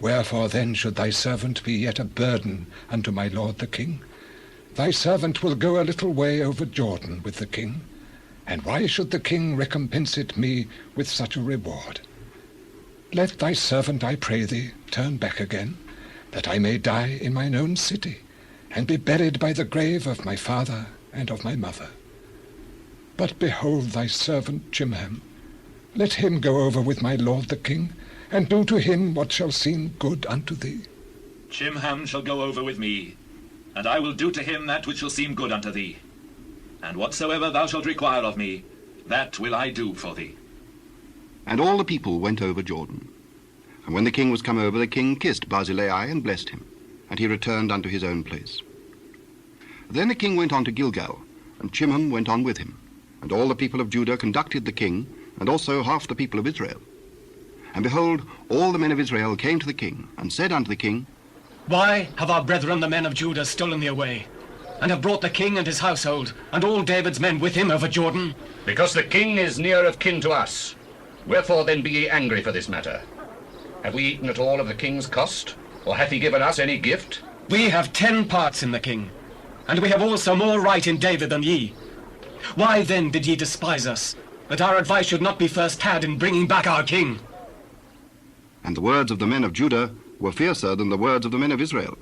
Wherefore then should thy servant be yet a burden unto my lord the king? Thy servant will go a little way over Jordan with the king, and why should the king recompense it me with such a reward? Let thy servant, I pray thee, turn back again, that I may die in mine own city, and be buried by the grave of my father and of my mother. But behold thy servant Chimham. Let him go over with my lord the king, and do to him what shall seem good unto thee. Chimham shall go over with me, and I will do to him that which shall seem good unto thee. And whatsoever thou shalt require of me, that will I do for thee. And all the people went over Jordan. And when the king was come over, the king kissed Barzillai and blessed him, and he returned unto his own place. Then the king went on to Gilgal, and Chimham went on with him. And all the people of Judah conducted the king, and also half the people of Israel. And behold, all the men of Israel came to the king, and said unto the king, Why have our brethren the men of Judah stolen thee away, and have brought the king and his household, and all David's men with him over Jordan? Because the king is near of kin to us. Wherefore then be ye angry for this matter? Have we eaten at all of the king's cost, or hath he given us any gift? We have 10 parts in the king, and we have also more right in David than ye. Why then did ye despise us, that our advice should not be first had in bringing back our king? And the words of the men of Judah were fiercer than the words of the men of Israel.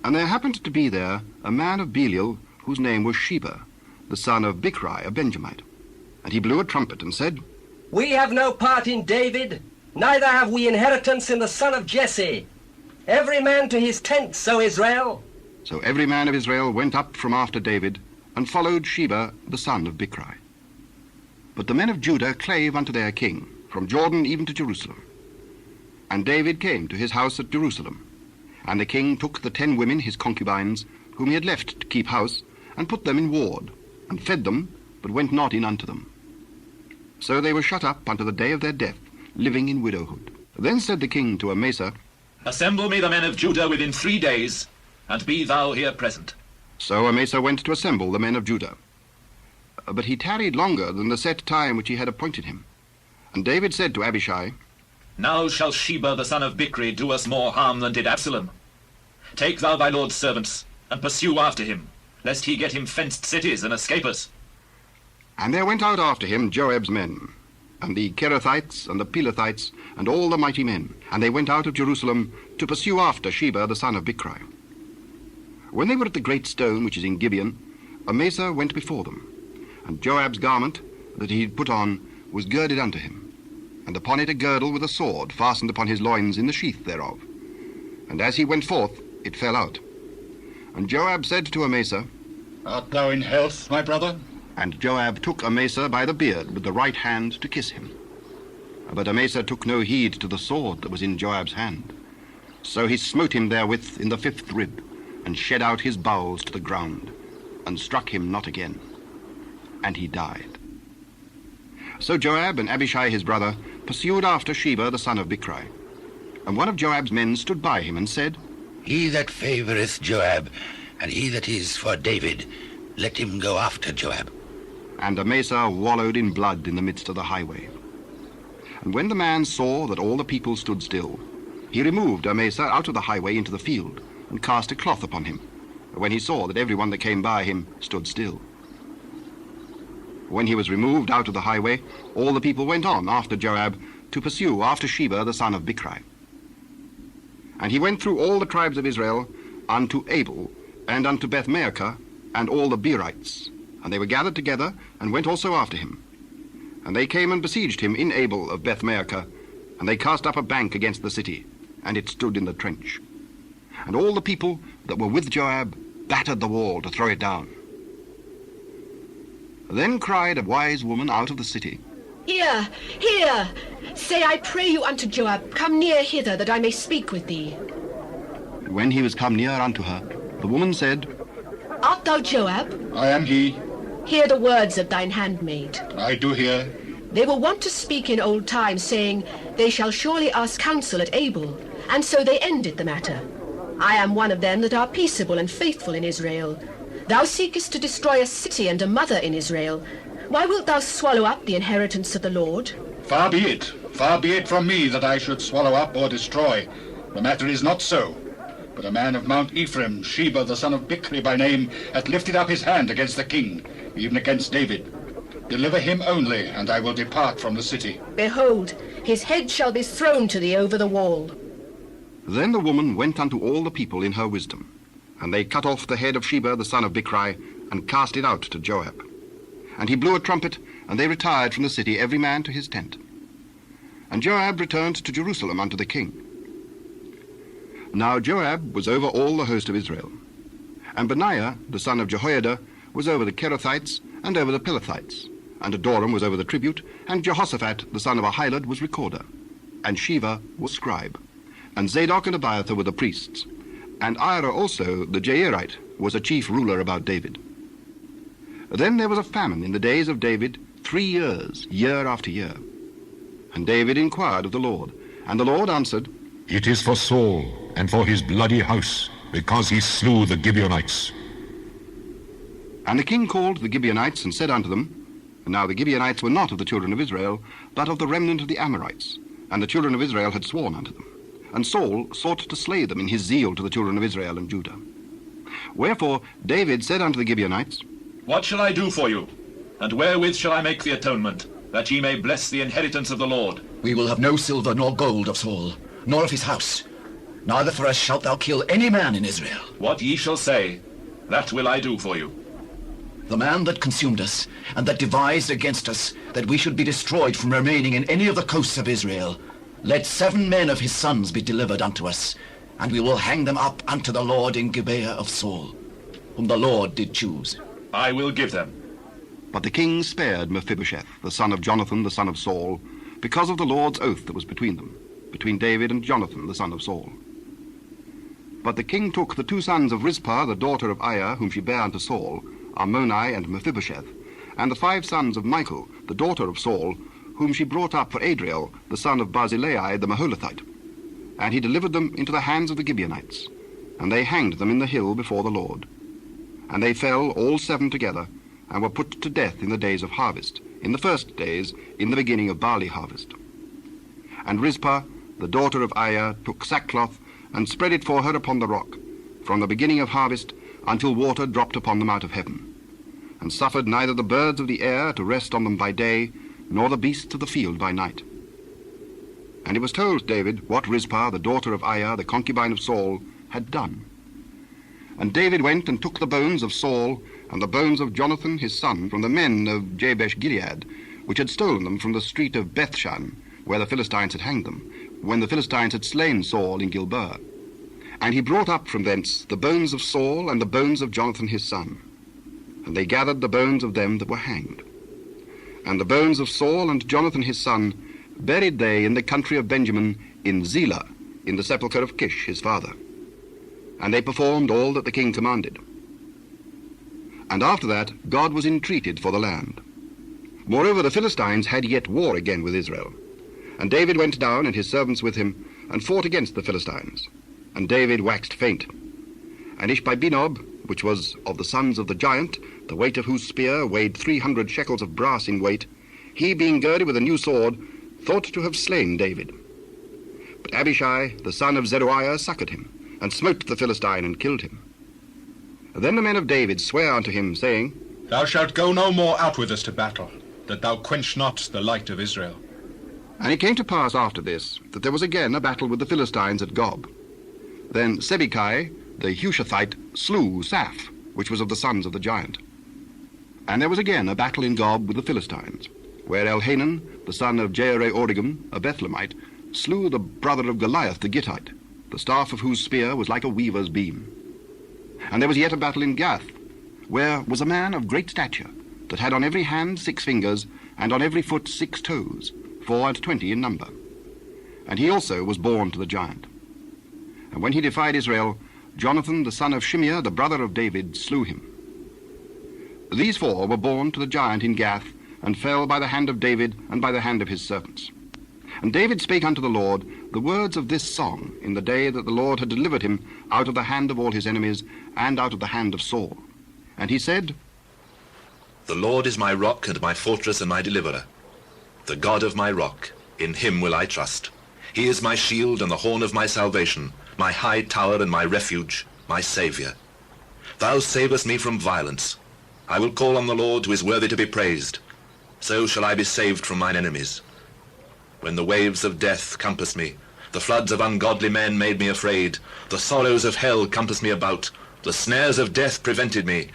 And there happened to be there a man of Belial, whose name was Sheba, the son of Bichri, a Benjamite. And he blew a trumpet and said, We have no part in David, neither have we inheritance in the son of Jesse. Every man to his tent, O Israel. So every man of Israel went up from after David, and followed Sheba, the son of Bichri. But the men of Judah clave unto their king, from Jordan even to Jerusalem. And David came to his house at Jerusalem. And the king took the 10 women, his concubines, whom he had left to keep house, and put them in ward, and fed them, but went not in unto them. So they were shut up unto the day of their death, living in widowhood. Then said the king to Amasa, Assemble me the men of Judah within 3 days, and be thou here present. So Amasa went to assemble the men of Judah. but he tarried longer than the set time which he had appointed him. And David said to Abishai, Now shall Sheba the son of Bichri do us more harm than did Absalom. Take thou thy lord's servants, and pursue after him, lest he get him fenced cities and escape us. And there went out after him Joab's men, and the Kerethites and the Pelethites, and all the mighty men, and they went out of Jerusalem to pursue after Sheba the son of Bichri. When they were at the great stone which is in Gibeon, Amasa went before them, and Joab's garment that he had put on was girded unto him, and upon it a girdle with a sword fastened upon his loins in the sheath thereof. And as he went forth, it fell out. And Joab said to Amasa, Art thou in health, my brother? And Joab took Amasa by the beard with the right hand to kiss him. But Amasa took no heed to the sword that was in Joab's hand. So he smote him therewith in the 5th rib, and shed out his bowels to the ground, and struck him not again. And he died. So Joab and Abishai his brother pursued after Sheba the son of Bichri. And one of Joab's men stood by him and said, He that favoureth Joab, and he that is for David, let him go after Joab. And Amasa wallowed in blood in the midst of the highway. And when the man saw that all the people stood still, he removed Amasa out of the highway into the field, and cast a cloth upon him, when he saw that every one that came by him stood still. When he was removed out of the highway, all the people went on after Joab to pursue after Sheba the son of Bichri. And he went through all the tribes of Israel unto Abel, and unto Beth-maachah, and all the Berites. And they were gathered together, and went also after him. And they came and besieged him in Abel of Beth-maachah, and they cast up a bank against the city, and it stood in the trench. And all the people that were with Joab battered the wall to throw it down. Then cried a wise woman out of the city, Here, here! Say, I pray you unto Joab, Come near hither, that I may speak with thee. When he was come near unto her, the woman said, Art thou Joab? I am he. Hear the words of thine handmaid. I do hear. They were wont to speak in old times, saying, They shall surely ask counsel at Abel, and so they ended the matter. I am one of them that are peaceable and faithful in Israel. Thou seekest to destroy a city and a mother in Israel. Why wilt thou swallow up the inheritance of the Lord? Far be it from me that I should swallow up or destroy. The matter is not so. But a man of Mount Ephraim, Sheba the son of Bichri by name, hath lifted up his hand against the king, even against David. Deliver him only, and I will depart from the city. Behold, his head shall be thrown to thee over the wall. Then the woman went unto all the people in her wisdom, and they cut off the head of Sheba the son of Bichri, and cast it out to Joab. And he blew a trumpet, and they retired from the city, every man to his tent. And Joab returned to Jerusalem unto the king. Now Joab was over all the host of Israel. And Benaiah, the son of Jehoiada, was over the Kerethites and over the Pelethites. And Adoram was over the tribute, and Jehoshaphat, the son of Ahilud, was recorder. And Sheva was scribe. And Zadok and Abiathar were the priests. And Ira also, the Jairite, was a chief ruler about David. Then there was a famine in the days of David 3 years, year after year. And David inquired of the Lord, and the Lord answered, It is for Saul and for his bloody house, because he slew the Gibeonites. And the king called the Gibeonites and said unto them, Now the Gibeonites were not of the children of Israel, but of the remnant of the Amorites, and the children of Israel had sworn unto them. And Saul sought to slay them in his zeal to the children of Israel and Judah. Wherefore David said unto the Gibeonites, What shall I do for you? And wherewith shall I make the atonement, that ye may bless the inheritance of the Lord? We will have no silver nor gold of Saul, nor of his house. Neither for us shalt thou kill any man in Israel. What ye shall say, that will I do for you. The man that consumed us, and that devised against us, that we should be destroyed from remaining in any of the coasts of Israel, let 7 men of his sons be delivered unto us, and we will hang them up unto the Lord in Gibeah of Saul, whom the Lord did choose. I will give them. But the king spared Mephibosheth, the son of Jonathan, the son of Saul, because of the Lord's oath that was between them, between David and Jonathan, the son of Saul. But the king took the 2 sons of Rizpah, the daughter of Aiah, whom she bare unto Saul, Armoni and Mephibosheth, and the 5 sons of Michal, the daughter of Saul, whom she brought up for Adriel, the son of Barzillai the Maholathite. And he delivered them into the hands of the Gibeonites, and they hanged them in the hill before the Lord. And they fell all 7 together, and were put to death in the days of harvest, in the first days, in the beginning of barley harvest. And Rizpah, the daughter of Aiah, took sackcloth and spread it for her upon the rock, from the beginning of harvest until water dropped upon them out of heaven, and suffered neither the birds of the air to rest on them by day, nor the beasts of the field by night. And it was told David what Rizpah, the daughter of Aiah, the concubine of Saul, had done. And David went and took the bones of Saul and the bones of Jonathan his son from the men of Jabesh Gilead, which had stolen them from the street of Bethshan, where the Philistines had hanged them, when the Philistines had slain Saul in Gilboa. And he brought up from thence the bones of Saul and the bones of Jonathan his son. And they gathered the bones of them that were hanged. And the bones of Saul and Jonathan his son buried they in the country of Benjamin in Zelah, in the sepulchre of Kish his father. And they performed all that the king commanded. And after that God was entreated for the land. Moreover, the Philistines had yet war again with Israel. And David went down, and his servants with him, and fought against the Philistines. And David waxed faint. And Ishbi-benob, which was of the sons of the giant, the weight of whose spear weighed 300 shekels of brass in weight, he, being girded with a new sword, thought to have slain David. But Abishai, the son of Zeruiah, succoured him, and smote the Philistine, and killed him. Then the men of David sware unto him, saying, Thou shalt go no more out with us to battle, that thou quench not the light of Israel. And it came to pass after this, that there was again a battle with the Philistines at Gob. Then Sibbechai, the Hushathite, slew Saph, which was of the sons of the giant. And there was again a battle in Gob with the Philistines, where Elhanan, the son of Jeare-Oregim, a Bethlehemite, slew the brother of Goliath the Gittite, the staff of whose spear was like a weaver's beam. And there was yet a battle in Gath, where was a man of great stature, that had on every hand 6 fingers, and on every foot 6 toes, 24 in number. And he also was born to the giant. And when he defied Israel, Jonathan, the son of Shimeah, the brother of David, slew him. These 4 were born to the giant in Gath, and fell by the hand of David, and by the hand of his servants. And David spake unto the Lord the words of this song in the day that the Lord had delivered him out of the hand of all his enemies, and out of the hand of Saul. And he said, The Lord is my rock and my fortress and my deliverer. The God of my rock, in him will I trust. He is my shield and the horn of my salvation, my high tower and my refuge, my Saviour. Thou savest me from violence. I will call on the Lord who is worthy to be praised. So shall I be saved from mine enemies. When the waves of death compassed me, the floods of ungodly men made me afraid, the sorrows of hell compassed me about, the snares of death prevented me.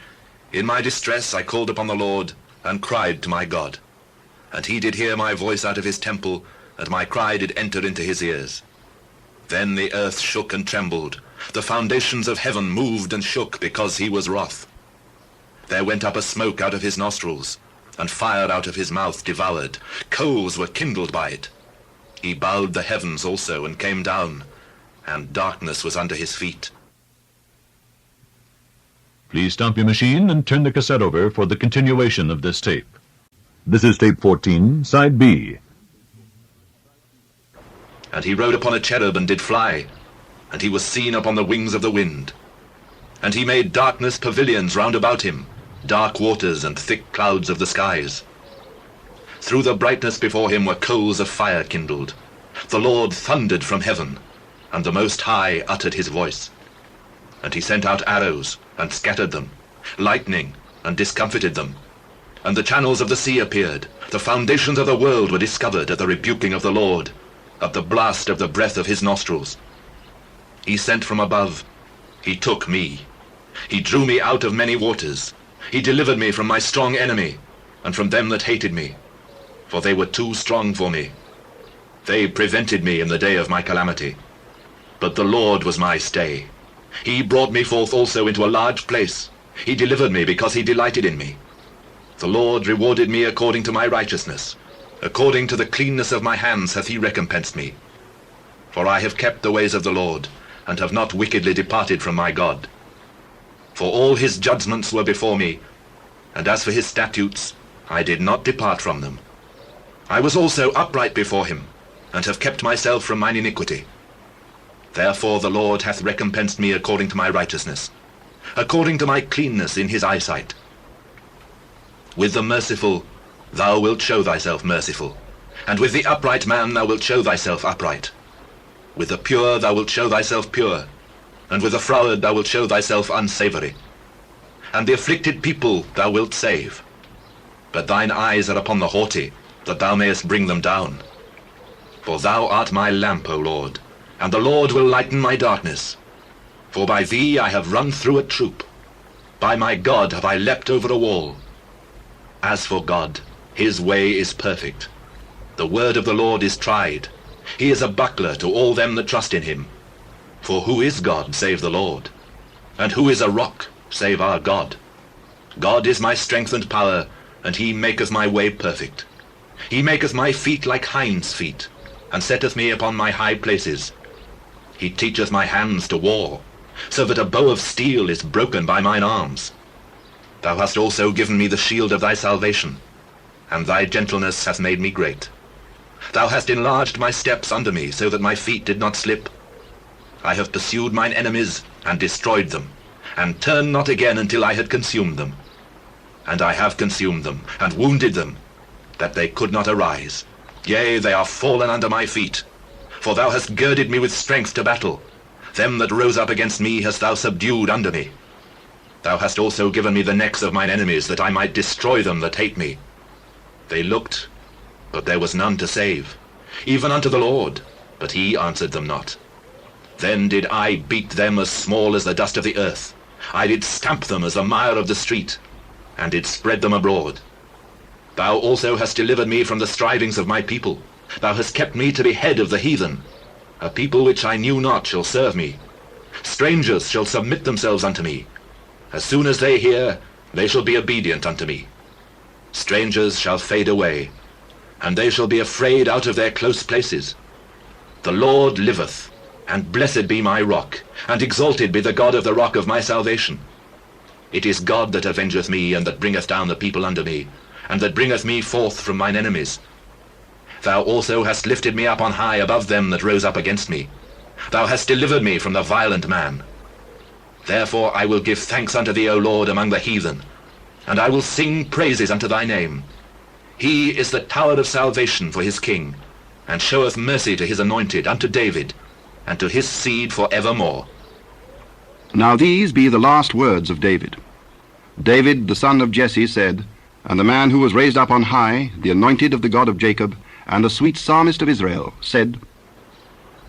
In my distress I called upon the Lord, and cried to my God. And he did hear my voice out of his temple, and my cry did enter into his ears. Then the earth shook and trembled, the foundations of heaven moved and shook, because he was wroth. There went up a smoke out of his nostrils, and fire out of his mouth devoured. Coals were kindled by it. He bowed the heavens also, and came down, and darkness was under his feet. Please stop your machine and turn the cassette over for the continuation of this tape. This is tape 14, side B. And he rode upon a cherub and did fly, and he was seen upon the wings of the wind. And he made darkness pavilions round about him, dark waters and thick clouds of the skies. Through the brightness before him were coals of fire kindled. The Lord thundered from heaven, and the Most High uttered his voice. And he sent out arrows, and scattered them, lightning, and discomfited them. And the channels of the sea appeared. The foundations of the world were discovered at the rebuking of the Lord, at the blast of the breath of his nostrils. He sent from above. He took me. He drew me out of many waters. He delivered me from my strong enemy, and from them that hated me, for they were too strong for me. They prevented me in the day of my calamity. But the Lord was my stay. He brought me forth also into a large place. He delivered me because he delighted in me. The Lord rewarded me according to my righteousness. According to the cleanness of my hands hath he recompensed me. For I have kept the ways of the Lord, and have not wickedly departed from my God. For all his judgments were before me, and as for his statutes, I did not depart from them. I was also upright before him, and have kept myself from mine iniquity. Therefore the Lord hath recompensed me according to my righteousness, according to my cleanness in his eyesight. With the merciful thou wilt show thyself merciful, and with the upright man thou wilt show thyself upright. With the pure thou wilt show thyself pure, and with the froward thou wilt show thyself unsavoury. And the afflicted people thou wilt save. But thine eyes are upon the haughty, that thou mayest bring them down. For thou art my lamp, O Lord, and the Lord will lighten my darkness. For by thee I have run through a troop. By my God have I leapt over a wall. As for God, his way is perfect. The word of the Lord is tried. He is a buckler to all them that trust in him. For who is God save the Lord? And who is a rock save our God? God is my strength and power, and he maketh my way perfect. He maketh my feet like hinds' feet, and setteth me upon my high places. He teacheth my hands to war, so that a bow of steel is broken by mine arms. Thou hast also given me the shield of thy salvation, and thy gentleness hath made me great. Thou hast enlarged my steps under me, so that my feet did not slip. I have pursued mine enemies, and destroyed them, and turned not again until I had consumed them. And I have consumed them, and wounded them, that they could not arise. Yea, they are fallen under my feet. For thou hast girded me with strength to battle. Them that rose up against me hast thou subdued under me. Thou hast also given me the necks of mine enemies, that I might destroy them that hate me. They looked, but there was none to save, even unto the Lord, but he answered them not. Then did I beat them as small as the dust of the earth. I did stamp them as the mire of the street, and did spread them abroad. Thou also hast delivered me from the strivings of my people. Thou hast kept me to be head of the heathen. A people which I knew not shall serve me. Strangers shall submit themselves unto me. As soon as they hear, they shall be obedient unto me. Strangers shall fade away, and they shall be afraid out of their close places. The Lord liveth, and blessed be my rock, and exalted be the God of the rock of my salvation. It is God that avengeth me, and that bringeth down the people under me, and that bringeth me forth from mine enemies. Thou also hast lifted me up on high above them that rose up against me. Thou hast delivered me from the violent man. Therefore I will give thanks unto thee, O Lord, among the heathen, and I will sing praises unto thy name. He is the tower of salvation for his king, and showeth mercy to his anointed, unto David, and to his seed for evermore. Now these be the last words of David. David, the son of Jesse, said, and the man who was raised up on high, the anointed of the God of Jacob, and the sweet psalmist of Israel, said,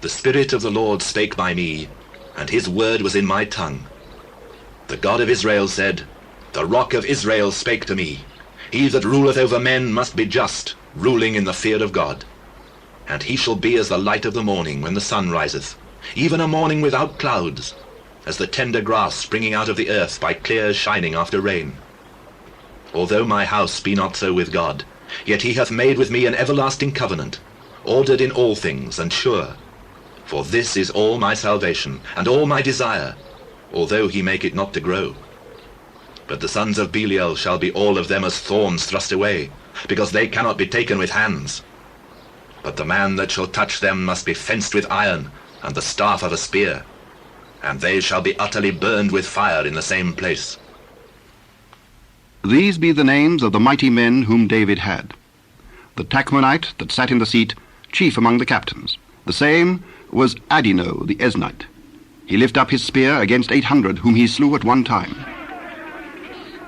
The Spirit of the Lord spake by me, and his word was in my tongue. The God of Israel said, The rock of Israel spake to me. He that ruleth over men must be just, ruling in the fear of God. And he shall be as the light of the morning when the sun riseth, even a morning without clouds, as the tender grass springing out of the earth by clear shining after rain. Although my house be not so with God, yet he hath made with me an everlasting covenant, ordered in all things, and sure. For this is all my salvation, and all my desire, although he make it not to grow. But the sons of Belial shall be all of them as thorns thrust away, because they cannot be taken with hands. But the man that shall touch them must be fenced with iron, and the staff of a spear, and they shall be utterly burned with fire in the same place. These be the names of the mighty men whom David had. The Tachmonite that sat in the seat, chief among the captains. The same was Adino the Eznite. He lift up his spear against 800, whom he slew at one time.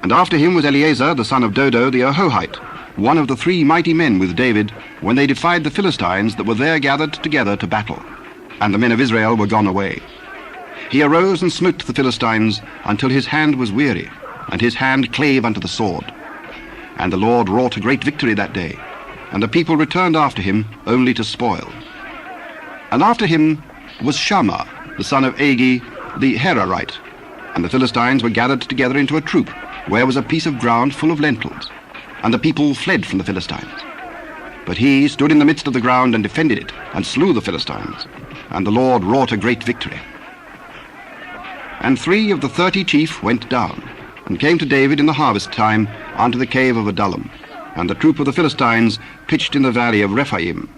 And after him was Eleazar the son of Dodo the Ahohite, one of the 3 mighty men with David, when they defied the Philistines that were there gathered together to battle, and the men of Israel were gone away. He arose and smote the Philistines until his hand was weary, and his hand clave unto the sword. And the Lord wrought a great victory that day, and the people returned after him only to spoil. And after him was Shammah, the son of Agi, the Herarite, and the Philistines were gathered together into a troop, where was a piece of ground full of lentils, and the people fled from the Philistines. But he stood in the midst of the ground and defended it, and slew the Philistines, and the Lord wrought a great victory. And 3 of the 30 chief went down, and came to David in the harvest time unto the cave of Adullam, and the troop of the Philistines pitched in the valley of Rephaim.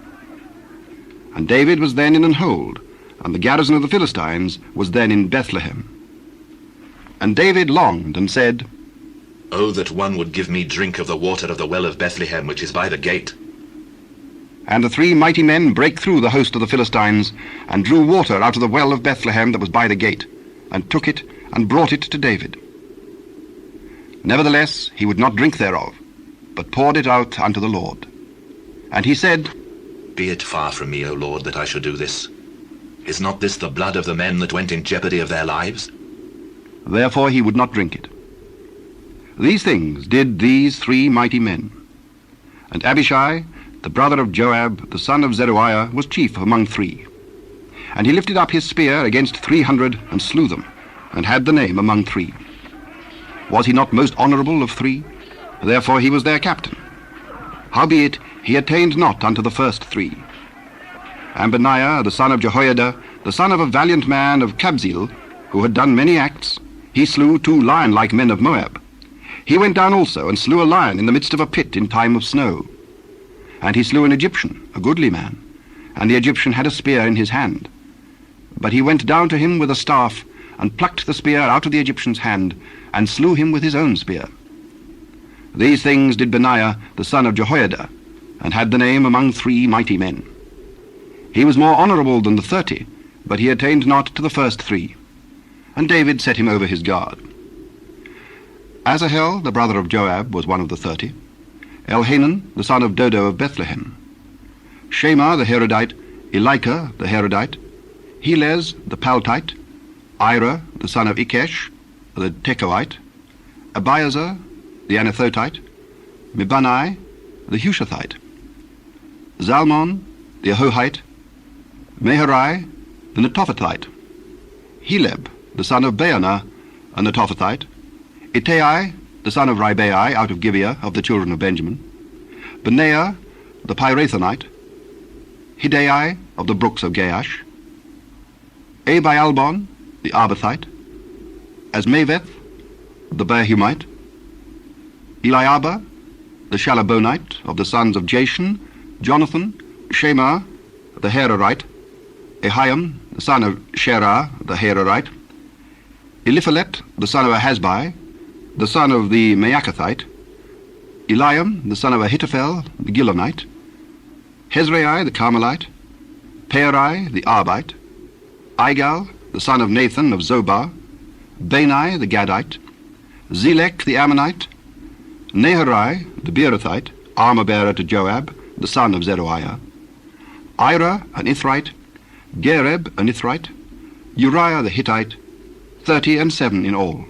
And David was then in an hold, and the garrison of the Philistines was then in Bethlehem. And David longed and said, Oh, that one would give me drink of the water of the well of Bethlehem, which is by the gate. And the 3 mighty men brake through the host of the Philistines, and drew water out of the well of Bethlehem that was by the gate, and took it, and brought it to David. Nevertheless he would not drink thereof, but poured it out unto the Lord. And he said, Be it far from me, O Lord, that I should do this. Is not this the blood of the men that went in jeopardy of their lives? Therefore he would not drink it. These things did these 3 mighty men. And Abishai, the brother of Joab, the son of Zeruiah, was chief among 3. And he lifted up his spear against 300, and slew them, and had the name among 3. Was he not most honourable of 3? Therefore he was their captain. Howbeit he attained not unto the first 3. And Benaiah, the son of Jehoiada, the son of a valiant man of Kabzeel, who had done many acts, he slew 2 lion-like men of Moab. He went down also, and slew a lion in the midst of a pit in time of snow. And he slew an Egyptian, a goodly man, and the Egyptian had a spear in his hand. But he went down to him with a staff, and plucked the spear out of the Egyptian's hand, and slew him with his own spear. These things did Benaiah, the son of Jehoiada, and had the name among 3 mighty men. He was more honourable than the 30, but he attained not to the first 3. And David set him over his guard. Asahel, the brother of Joab, was one of the 30. Elhanan, the son of Dodo of Bethlehem. Shema the Herodite, Elika the Herodite, Helez the Paltite, Ira the son of Ikesh, the Tekoite, Abiezer the Anathotite, Mibannai the Hushathite, Zalmon the Ahohite, Meharai the Netophathite, Heleb the son of Baanah, a Netophathite, Ittai the son of Ribai out of Gibeah of the children of Benjamin, Benaiah the Pirathonite, Hidai of the brooks of Gaash, Abialbon the Arbathite, Asmaveth the Berhumite, Eliaba the Shalabonite of the sons of Jashan, Jonathan, Shema the Hararite, Ahiam the son of Sherah the Hararite, Eliphalet the son of Ahasbai, the son of the Maacathite, Eliam the son of Ahithophel the Gilonite, Hezrai the Carmelite, Perai the Arbite, Igal the son of Nathan of Zobah, Bani the Gadite, Zelek the Ammonite, Naharai the Beerothite, armor-bearer to Joab, the son of Zeruiah, Ira an Ithrite, Gareb an Ithrite, Uriah the Hittite, 37 in all.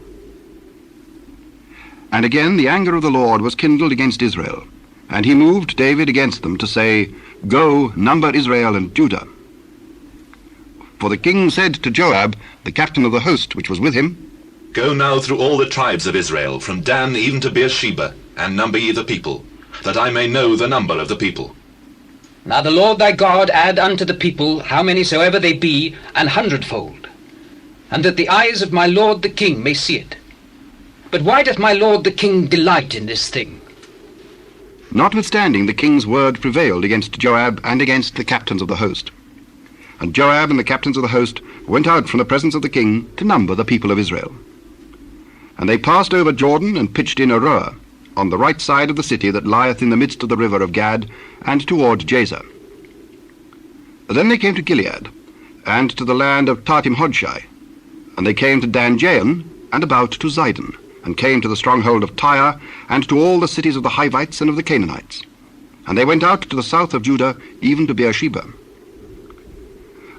And again the anger of the Lord was kindled against Israel, and he moved David against them to say, Go, number Israel and Judah. For the king said to Joab, the captain of the host which was with him, Go now through all the tribes of Israel, from Dan even to Beersheba, and number ye the people, that I may know the number of the people. Now the Lord thy God add unto the people, how many soever they be, 100-fold, and that the eyes of my lord the king may see it. But why doth my lord the king delight in this thing? Notwithstanding the king's word prevailed against Joab and against the captains of the host. And Joab and the captains of the host went out from the presence of the king to number the people of Israel. And they passed over Jordan and pitched in Aroer, on the right side of the city that lieth in the midst of the river of Gad, and toward Jazer. Then they came to Gilead, and to the land of Tartim-Hodshai, and they came to Dan-Jaan, and about to Zidon, and came to the stronghold of Tyre, and to all the cities of the Hivites and of the Canaanites. And they went out to the south of Judah, even to Beersheba.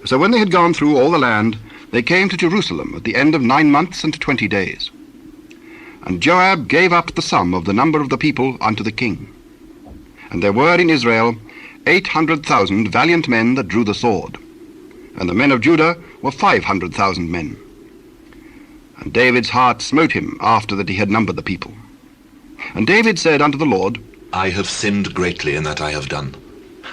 So when they had gone through all the land, they came to Jerusalem at the end of 9 months and 20 days. And Joab gave up the sum of the number of the people unto the king. And there were in Israel 800,000 valiant men that drew the sword, and the men of Judah were 500,000 men. And David's heart smote him after that he had numbered the people. And David said unto the Lord, I have sinned greatly in that I have done.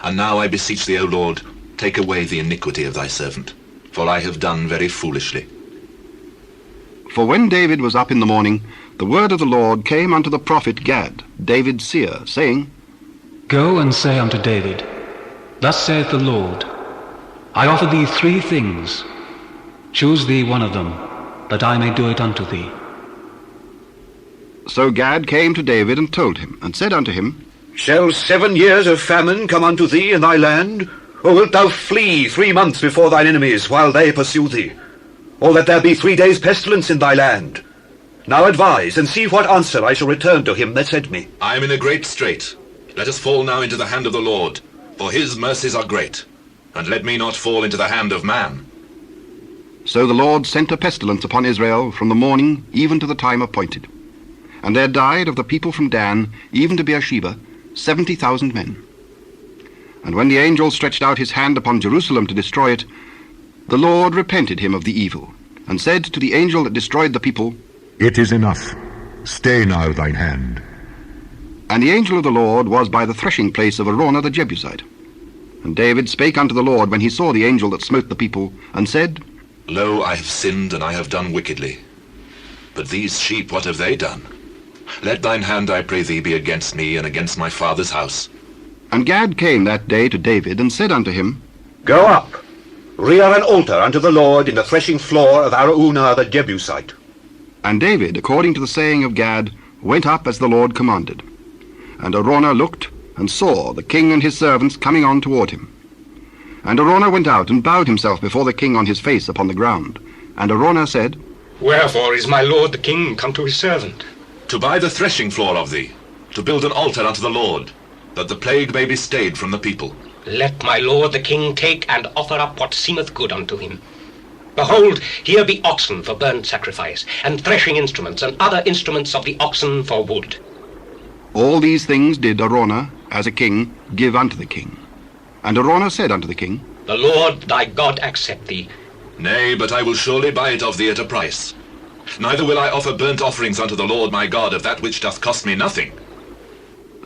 And now I beseech thee, O Lord, take away the iniquity of thy servant, for I have done very foolishly. For when David was up in the morning, the word of the Lord came unto the prophet Gad, David's seer, saying, Go and say unto David, Thus saith the Lord, I offer thee 3 things. Choose thee one of them, that I may do it unto thee. So Gad came to David and told him, and said unto him, Shall 7 years of famine come unto thee in thy land? Or wilt thou flee 3 months before thine enemies, while they pursue thee? Or that there be 3 days' pestilence in thy land? Now advise, and see what answer I shall return to him that sent me. I am in a great strait. Let us fall now into the hand of the Lord, for his mercies are great. And let me not fall into the hand of man. So the Lord sent a pestilence upon Israel from the morning even to the time appointed. And there died of the people from Dan even to Beersheba 70,000 men. And when the angel stretched out his hand upon Jerusalem to destroy it, the Lord repented him of the evil, and said to the angel that destroyed the people, It is enough. Stay now thine hand. And the angel of the Lord was by the threshing place of Araunah the Jebusite. And David spake unto the Lord when he saw the angel that smote the people, and said, Lo, I have sinned, and I have done wickedly. But these sheep, what have they done? Let thine hand, I pray thee, be against me and against my father's house. And Gad came that day to David, and said unto him, Go up, rear an altar unto the Lord in the threshing floor of Araunah the Jebusite. And David, according to the saying of Gad, went up as the Lord commanded. And Araunah looked, and saw the king and his servants coming on toward him. And Araunah went out, and bowed himself before the king on his face upon the ground. And Araunah said, Wherefore is my lord the king come to his servant? To buy the threshing floor of thee, to build an altar unto the Lord, that the plague may be stayed from the people. Let my lord the king take and offer up what seemeth good unto him. Behold, here be oxen for burnt sacrifice, and threshing instruments, and other instruments of the oxen for wood. All these things did Araunah, as a king, give unto the king. And Araunah said unto the king, The Lord thy God accept thee. Nay, but I will surely buy it of thee at a price. Neither will I offer burnt offerings unto the Lord my God of that which doth cost me nothing.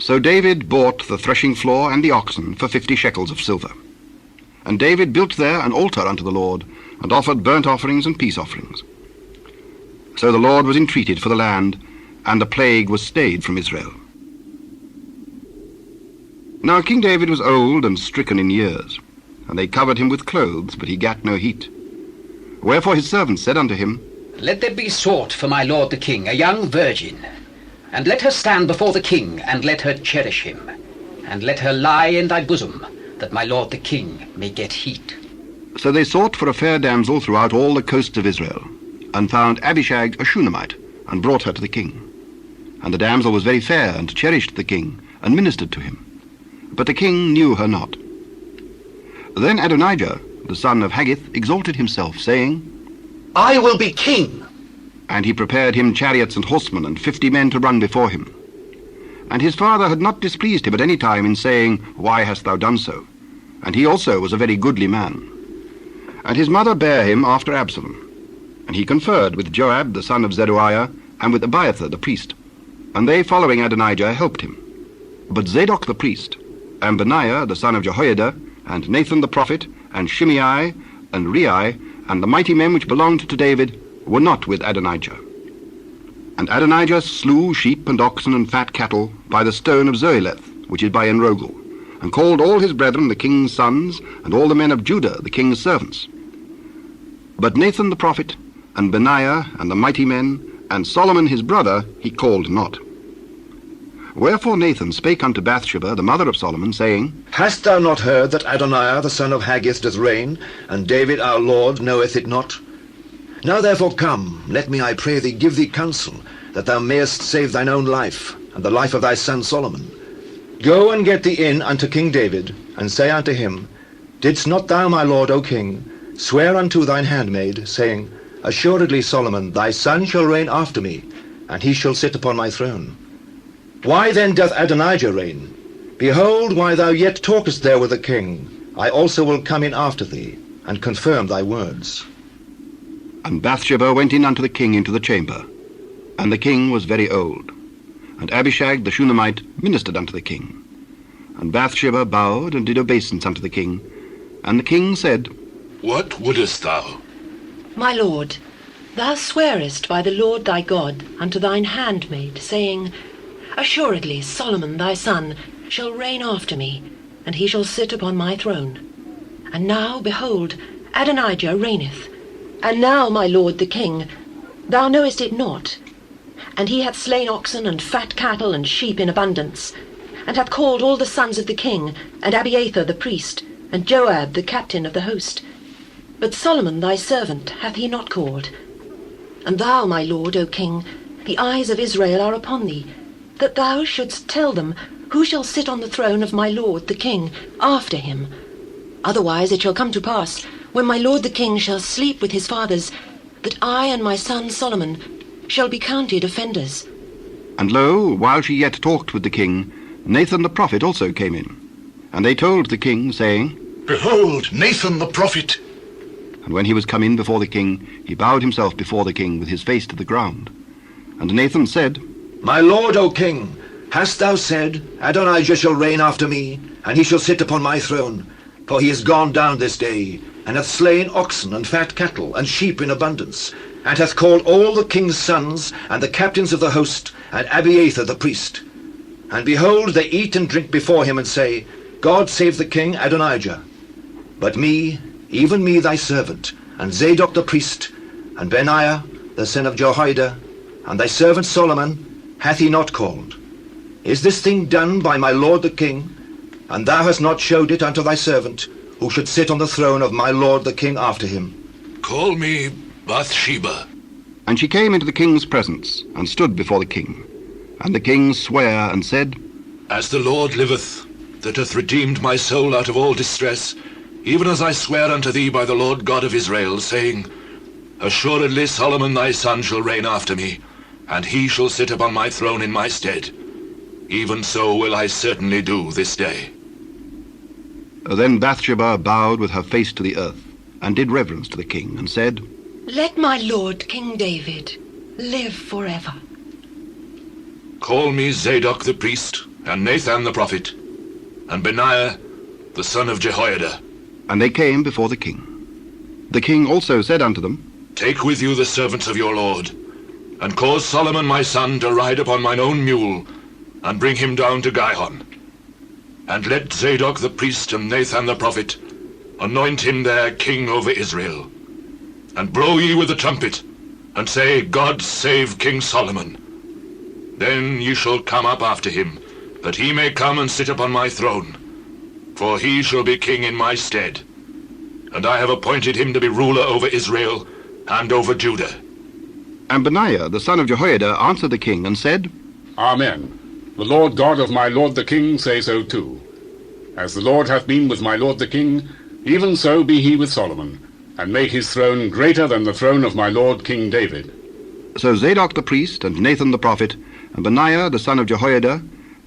So David bought the threshing floor and the oxen for 50 shekels of silver. And David built there an altar unto the Lord, and offered burnt offerings and peace offerings. So the Lord was entreated for the land, and the plague was stayed from Israel. Now King David was old and stricken in years, and they covered him with clothes, but he gat no heat. Wherefore his servants said unto him, Let there be sought for my lord the king a young virgin, and let her stand before the king, and let her cherish him, and let her lie in thy bosom, that my lord the king may get heat. So they sought for a fair damsel throughout all the coasts of Israel, and found Abishag a Shunammite, and brought her to the king. And the damsel was very fair, and cherished the king, and ministered to him. But the king knew her not. Then Adonijah, the son of Haggith, exalted himself, saying, I will be king. And he prepared him chariots and horsemen, and 50 men to run before him. And his father had not displeased him at any time in saying, Why hast thou done so? And he also was a very goodly man. And his mother bare him after Absalom. And he conferred with Joab the son of Zeruiah, and with Abiathar the priest. And they, following Adonijah, helped him. But Zadok the priest, and Benaiah the son of Jehoiada, and Nathan the prophet, and Shimei, and Rei, and the mighty men which belonged to David, were not with Adonijah. And Adonijah slew sheep and oxen and fat cattle by the stone of Zoeleth, which is by Enrogel, and called all his brethren the king's sons, and all the men of Judah the king's servants. But Nathan the prophet, and Benaiah, and the mighty men, and Solomon his brother, he called not. Wherefore Nathan spake unto Bathsheba, the mother of Solomon, saying, Hast thou not heard that Adoniah the son of Haggith doth reign, and David our Lord knoweth it not? Now therefore come, let me, I pray thee, give thee counsel, that thou mayest save thine own life, and the life of thy son Solomon. Go and get thee in unto King David, and say unto him, Didst not thou, my lord, O king, swear unto thine handmaid, saying, Assuredly Solomon thy son shall reign after me, and he shall sit upon my throne. Why then doth Adonijah reign? Behold, while thou yet talkest there with the king, I also will come in after thee, and confirm thy words. And Bathsheba went in unto the king into the chamber. And the king was very old. And Abishag the Shunammite ministered unto the king. And Bathsheba bowed and did obeisance unto the king. And the king said, What wouldest thou? My lord, thou swearest by the Lord thy God unto thine handmaid, saying, Assuredly Solomon thy son shall reign after me, and he shall sit upon my throne. And now, behold, Adonijah reigneth. And now, my lord the king, thou knowest it not. And he hath slain oxen and fat cattle and sheep in abundance, and hath called all the sons of the king, and Abiathar the priest, and Joab the captain of the host. But Solomon thy servant hath he not called. And thou, my lord, O king, the eyes of Israel are upon thee, that thou shouldst tell them who shall sit on the throne of my lord the king after him. Otherwise it shall come to pass, when my lord the king shall sleep with his fathers, that I and my son Solomon shall be counted offenders. And lo, while she yet talked with the king, Nathan the prophet also came in. And they told the king, saying, Behold, Nathan the prophet. And when he was come in before the king, he bowed himself before the king with his face to the ground. And Nathan said, My lord, O king, hast thou said, Adonijah shall reign after me, and he shall sit upon my throne? For he is gone down this day, and hath slain oxen and fat cattle, and sheep in abundance, and hath called all the king's sons, and the captains of the host, and Abiathar the priest. And behold, they eat and drink before him, and say, God save the king Adonijah. But me, even me thy servant, and Zadok the priest, and Benaiah the son of Jehoiada, and thy servant Solomon, hath he not called? Is this thing done by my lord the king? And thou hast not showed it unto thy servant, who should sit on the throne of my lord the king after him. Call me Bathsheba. And she came into the king's presence, and stood before the king. And the king sware and said, As the Lord liveth, that hath redeemed my soul out of all distress, even as I swear unto thee by the Lord God of Israel, saying, Assuredly Solomon thy son shall reign after me, and he shall sit upon my throne in my stead. Even so will I certainly do this day. Then Bathsheba bowed with her face to the earth, and did reverence to the king, and said, Let my lord King David live forever. Call me Zadok the priest, and Nathan the prophet, and Benaiah the son of Jehoiada. And they came before the king. The king also said unto them, Take with you the servants of your lord, and cause Solomon my son to ride upon mine own mule, and bring him down to Gihon. And let Zadok the priest and Nathan the prophet anoint him there king over Israel. And blow ye with the trumpet, and say, God save King Solomon. Then ye shall come up after him, that he may come and sit upon my throne. For he shall be king in my stead. And I have appointed him to be ruler over Israel and over Judah. And Benaiah the son of Jehoiada answered the king, and said, Amen. The Lord God of my lord the king say so too. As the Lord hath been with my lord the king, even so be he with Solomon, and make his throne greater than the throne of my lord King David. So Zadok the priest, and Nathan the prophet, and Benaiah the son of Jehoiada,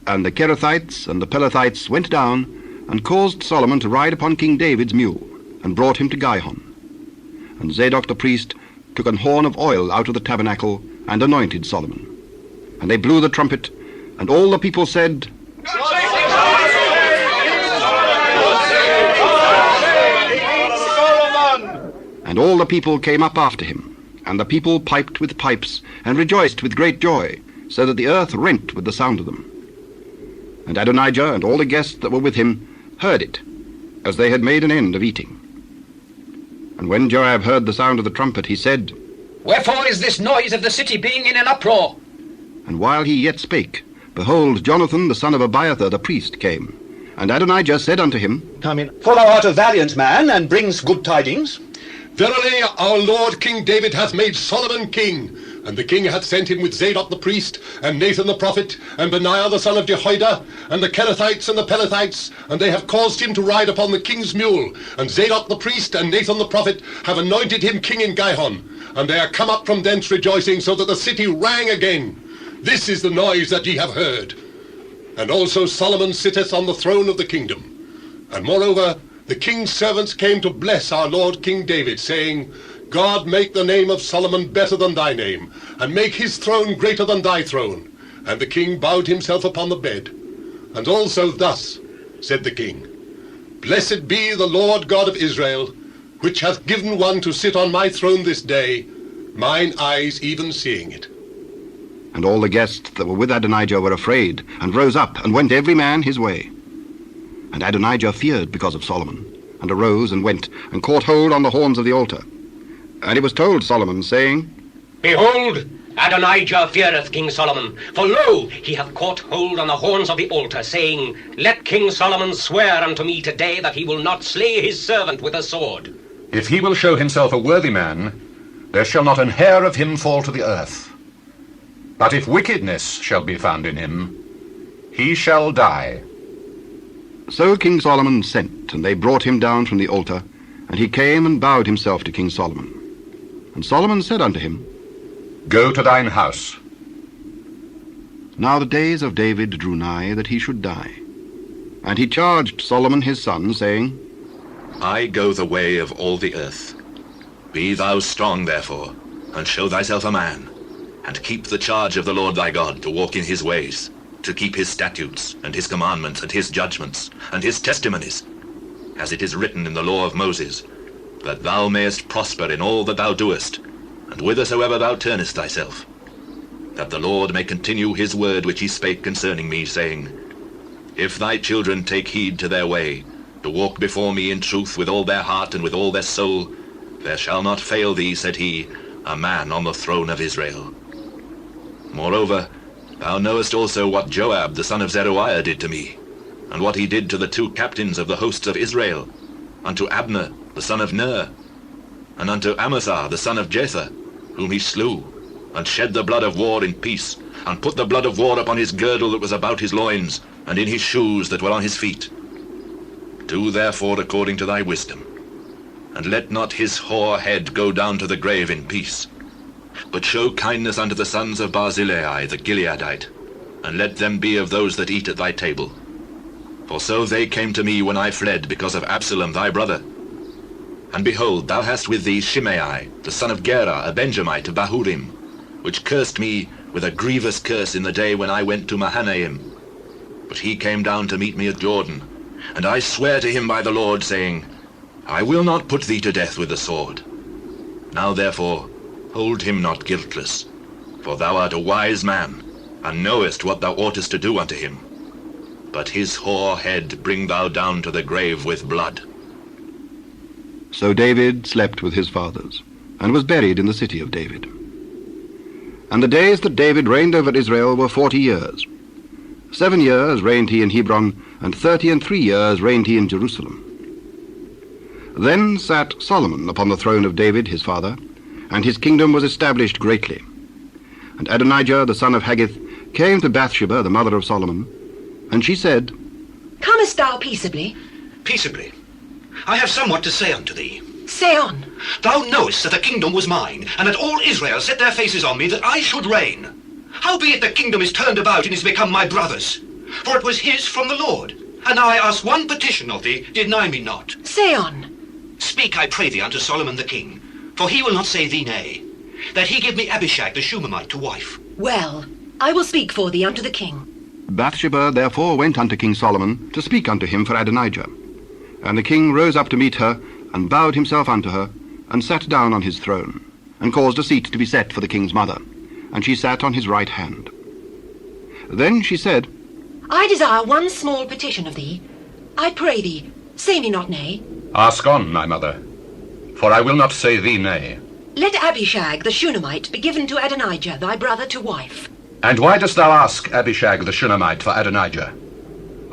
and the Kerethites and the Pelethites went down, and caused Solomon to ride upon King David's mule, and brought him to Gihon. And Zadok the priest took an horn of oil out of the tabernacle, and anointed Solomon. And they blew the trumpet, and all the people said, And all the people came up after him, and the people piped with pipes, and rejoiced with great joy, so that the earth rent with the sound of them. And Adonijah and all the guests that were with him heard it, as they had made an end of eating. And when Joab heard the sound of the trumpet, he said, Wherefore is this noise of the city being in an uproar? And while he yet spake, behold, Jonathan the son of Abiathar the priest came. And Adonijah said unto him, Come in, for thou art a valiant man, and brings good tidings. Verily our Lord King David hath made Solomon king, and the king hath sent him with Zadok the priest, and Nathan the prophet, and Benaiah the son of Jehoiada, and the Kerethites and the Pelethites, and they have caused him to ride upon the king's mule. And Zadok the priest and Nathan the prophet have anointed him king in Gihon, and they are come up from thence rejoicing, so that the city rang again. This is the noise that ye have heard. And also Solomon sitteth on the throne of the kingdom. And moreover, the king's servants came to bless our Lord King David, saying, God make the name of Solomon better than thy name, and make his throne greater than thy throne. And the king bowed himself upon the bed. And also thus said the king, Blessed be the Lord God of Israel, which hath given one to sit on my throne this day, mine eyes even seeing it. And all the guests that were with Adonijah were afraid, and rose up, and went every man his way. And Adonijah feared because of Solomon, and arose, and went, and caught hold on the horns of the altar. And it was told Solomon, saying, Behold, Adonijah feareth King Solomon, for lo, he hath caught hold on the horns of the altar, saying, Let King Solomon swear unto me today that he will not slay his servant with a sword. If he will show himself a worthy man, there shall not an hair of him fall to the earth. But if wickedness shall be found in him, he shall die. So King Solomon sent, and they brought him down from the altar, and he came and bowed himself to King Solomon. And Solomon said unto him, Go to thine house. Now the days of David drew nigh that he should die. And he charged Solomon his son, saying, I go the way of all the earth. Be thou strong, therefore, and show thyself a man, and keep the charge of the Lord thy God, to walk in his ways, to keep his statutes, and his commandments, and his judgments, and his testimonies, as it is written in the law of Moses, that thou mayest prosper in all that thou doest, and whithersoever thou turnest thyself, that the Lord may continue his word which he spake concerning me, saying, If thy children take heed to their way, to walk before me in truth with all their heart and with all their soul, there shall not fail thee, said he, a man on the throne of Israel. Moreover, thou knowest also what Joab the son of Zeruiah did to me, and what he did to the 2 captains of the hosts of Israel, unto Abner the son of Ner, and unto Amasa the son of Jether, whom he slew, and shed the blood of war in peace, and put the blood of war upon his girdle that was about his loins, and in his shoes that were on his feet. Do therefore according to thy wisdom, and let not his hoar head go down to the grave in peace, but show kindness unto the sons of Barzillai the Gileadite, and let them be of those that eat at thy table. For so they came to me when I fled because of Absalom thy brother. And behold, thou hast with thee Shimei, the son of Gera, a Benjamite of Bahurim, which cursed me with a grievous curse in the day when I went to Mahanaim. But he came down to meet me at Jordan, and I swear to him by the Lord, saying, I will not put thee to death with the sword. Now therefore, hold him not guiltless, for thou art a wise man, and knowest what thou oughtest to do unto him. But his hoar head bring thou down to the grave with blood. So David slept with his fathers, and was buried in the city of David. And the days that David reigned over Israel were 40 years. 7 years reigned he in Hebron, and 33 years reigned he in Jerusalem. Then sat Solomon upon the throne of David his father, and his kingdom was established greatly. And Adonijah the son of Haggith came to Bathsheba the mother of Solomon, and she said, Comest thou peaceably? Peaceably. I have somewhat to say unto thee. Say on. Thou knowest that the kingdom was mine, and that all Israel set their faces on me that I should reign. Howbeit the kingdom is turned about and is become my brother's, for it was his from the Lord. And now I ask one petition of thee, deny me not. Say on. Speak, I pray thee, unto Solomon the king, for he will not say thee nay, that he give me Abishag the Shunammite to wife. Well, I will speak for thee unto the king. Bathsheba therefore went unto King Solomon to speak unto him for Adonijah. And the king rose up to meet her, and bowed himself unto her, and sat down on his throne, and caused a seat to be set for the king's mother, and she sat on his right hand. Then she said, I desire one small petition of thee. I pray thee, say me not nay. Ask on, my mother, for I will not say thee nay. Let Abishag the Shunammite be given to Adonijah thy brother to wife. And why dost thou ask Abishag the Shunammite for Adonijah?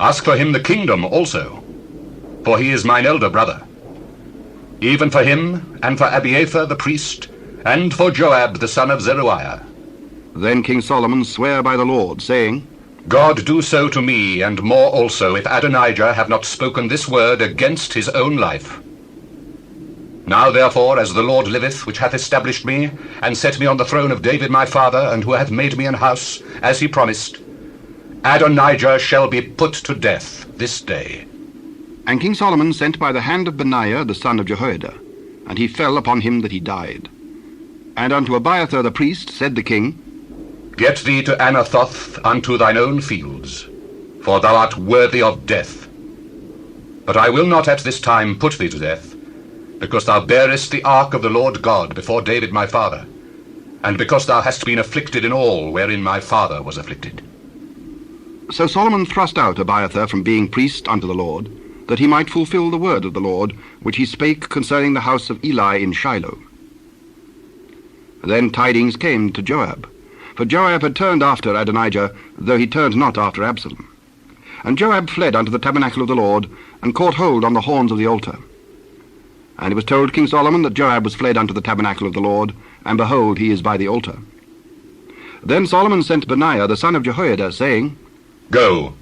Ask for him the kingdom also, for he is mine elder brother. Even for him, and for Abiathar the priest, and for Joab the son of Zeruiah. Then King Solomon sware by the Lord, saying, God do so to me, and more also, if Adonijah have not spoken this word against his own life. Now therefore, as the Lord liveth, which hath established me, and set me on the throne of David my father, and who hath made me an house, as he promised, Adonijah shall be put to death this day. And King Solomon sent by the hand of Benaiah the son of Jehoiada, and he fell upon him that he died. And unto Abiathar the priest said the king, Get thee to Anathoth unto thine own fields, for thou art worthy of death. But I will not at this time put thee to death, because thou bearest the ark of the Lord God before David my father, and because thou hast been afflicted in all wherein my father was afflicted. So Solomon thrust out Abiathar from being priest unto the Lord, that he might fulfill the word of the Lord, which he spake concerning the house of Eli in Shiloh. Then tidings came to Joab, For Joab had turned after Adonijah, though he turned not after Absalom. And Joab fled unto the tabernacle of the Lord, and caught hold on the horns of the altar. And it was told King Solomon that Joab was fled unto the tabernacle of the Lord, and behold, he is by the altar. Then Solomon sent Benaiah the son of Jehoiada, saying, Go,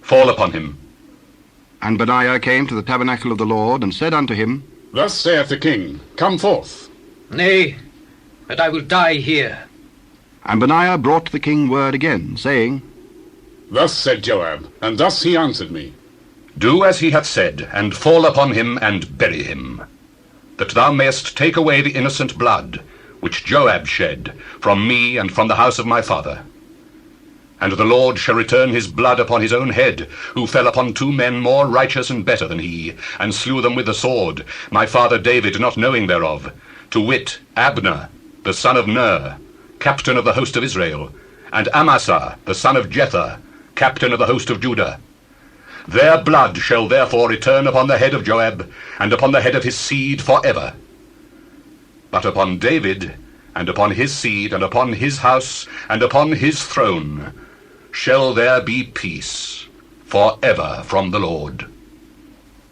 fall upon him. And Benaiah came to the tabernacle of the Lord, and said unto him, Thus saith the king, Come forth. Nay, but I will die here. And Benaiah brought the king word again, saying, Thus said Joab, and thus he answered me. Do as he hath said, and fall upon him, and bury him, that thou mayest take away the innocent blood, which Joab shed, from me and from the house of my father. And the Lord shall return his blood upon his own head, who fell upon 2 men more righteous and better than he, and slew them with the sword, my father David not knowing thereof, to wit, Abner, the son of Ner, captain of the host of Israel, and Amasa, the son of Jether, captain of the host of Judah. Their blood shall therefore return upon the head of Joab, and upon the head of his seed for ever. But upon David, and upon his seed, and upon his house, and upon his throne, shall there be peace for ever from the Lord.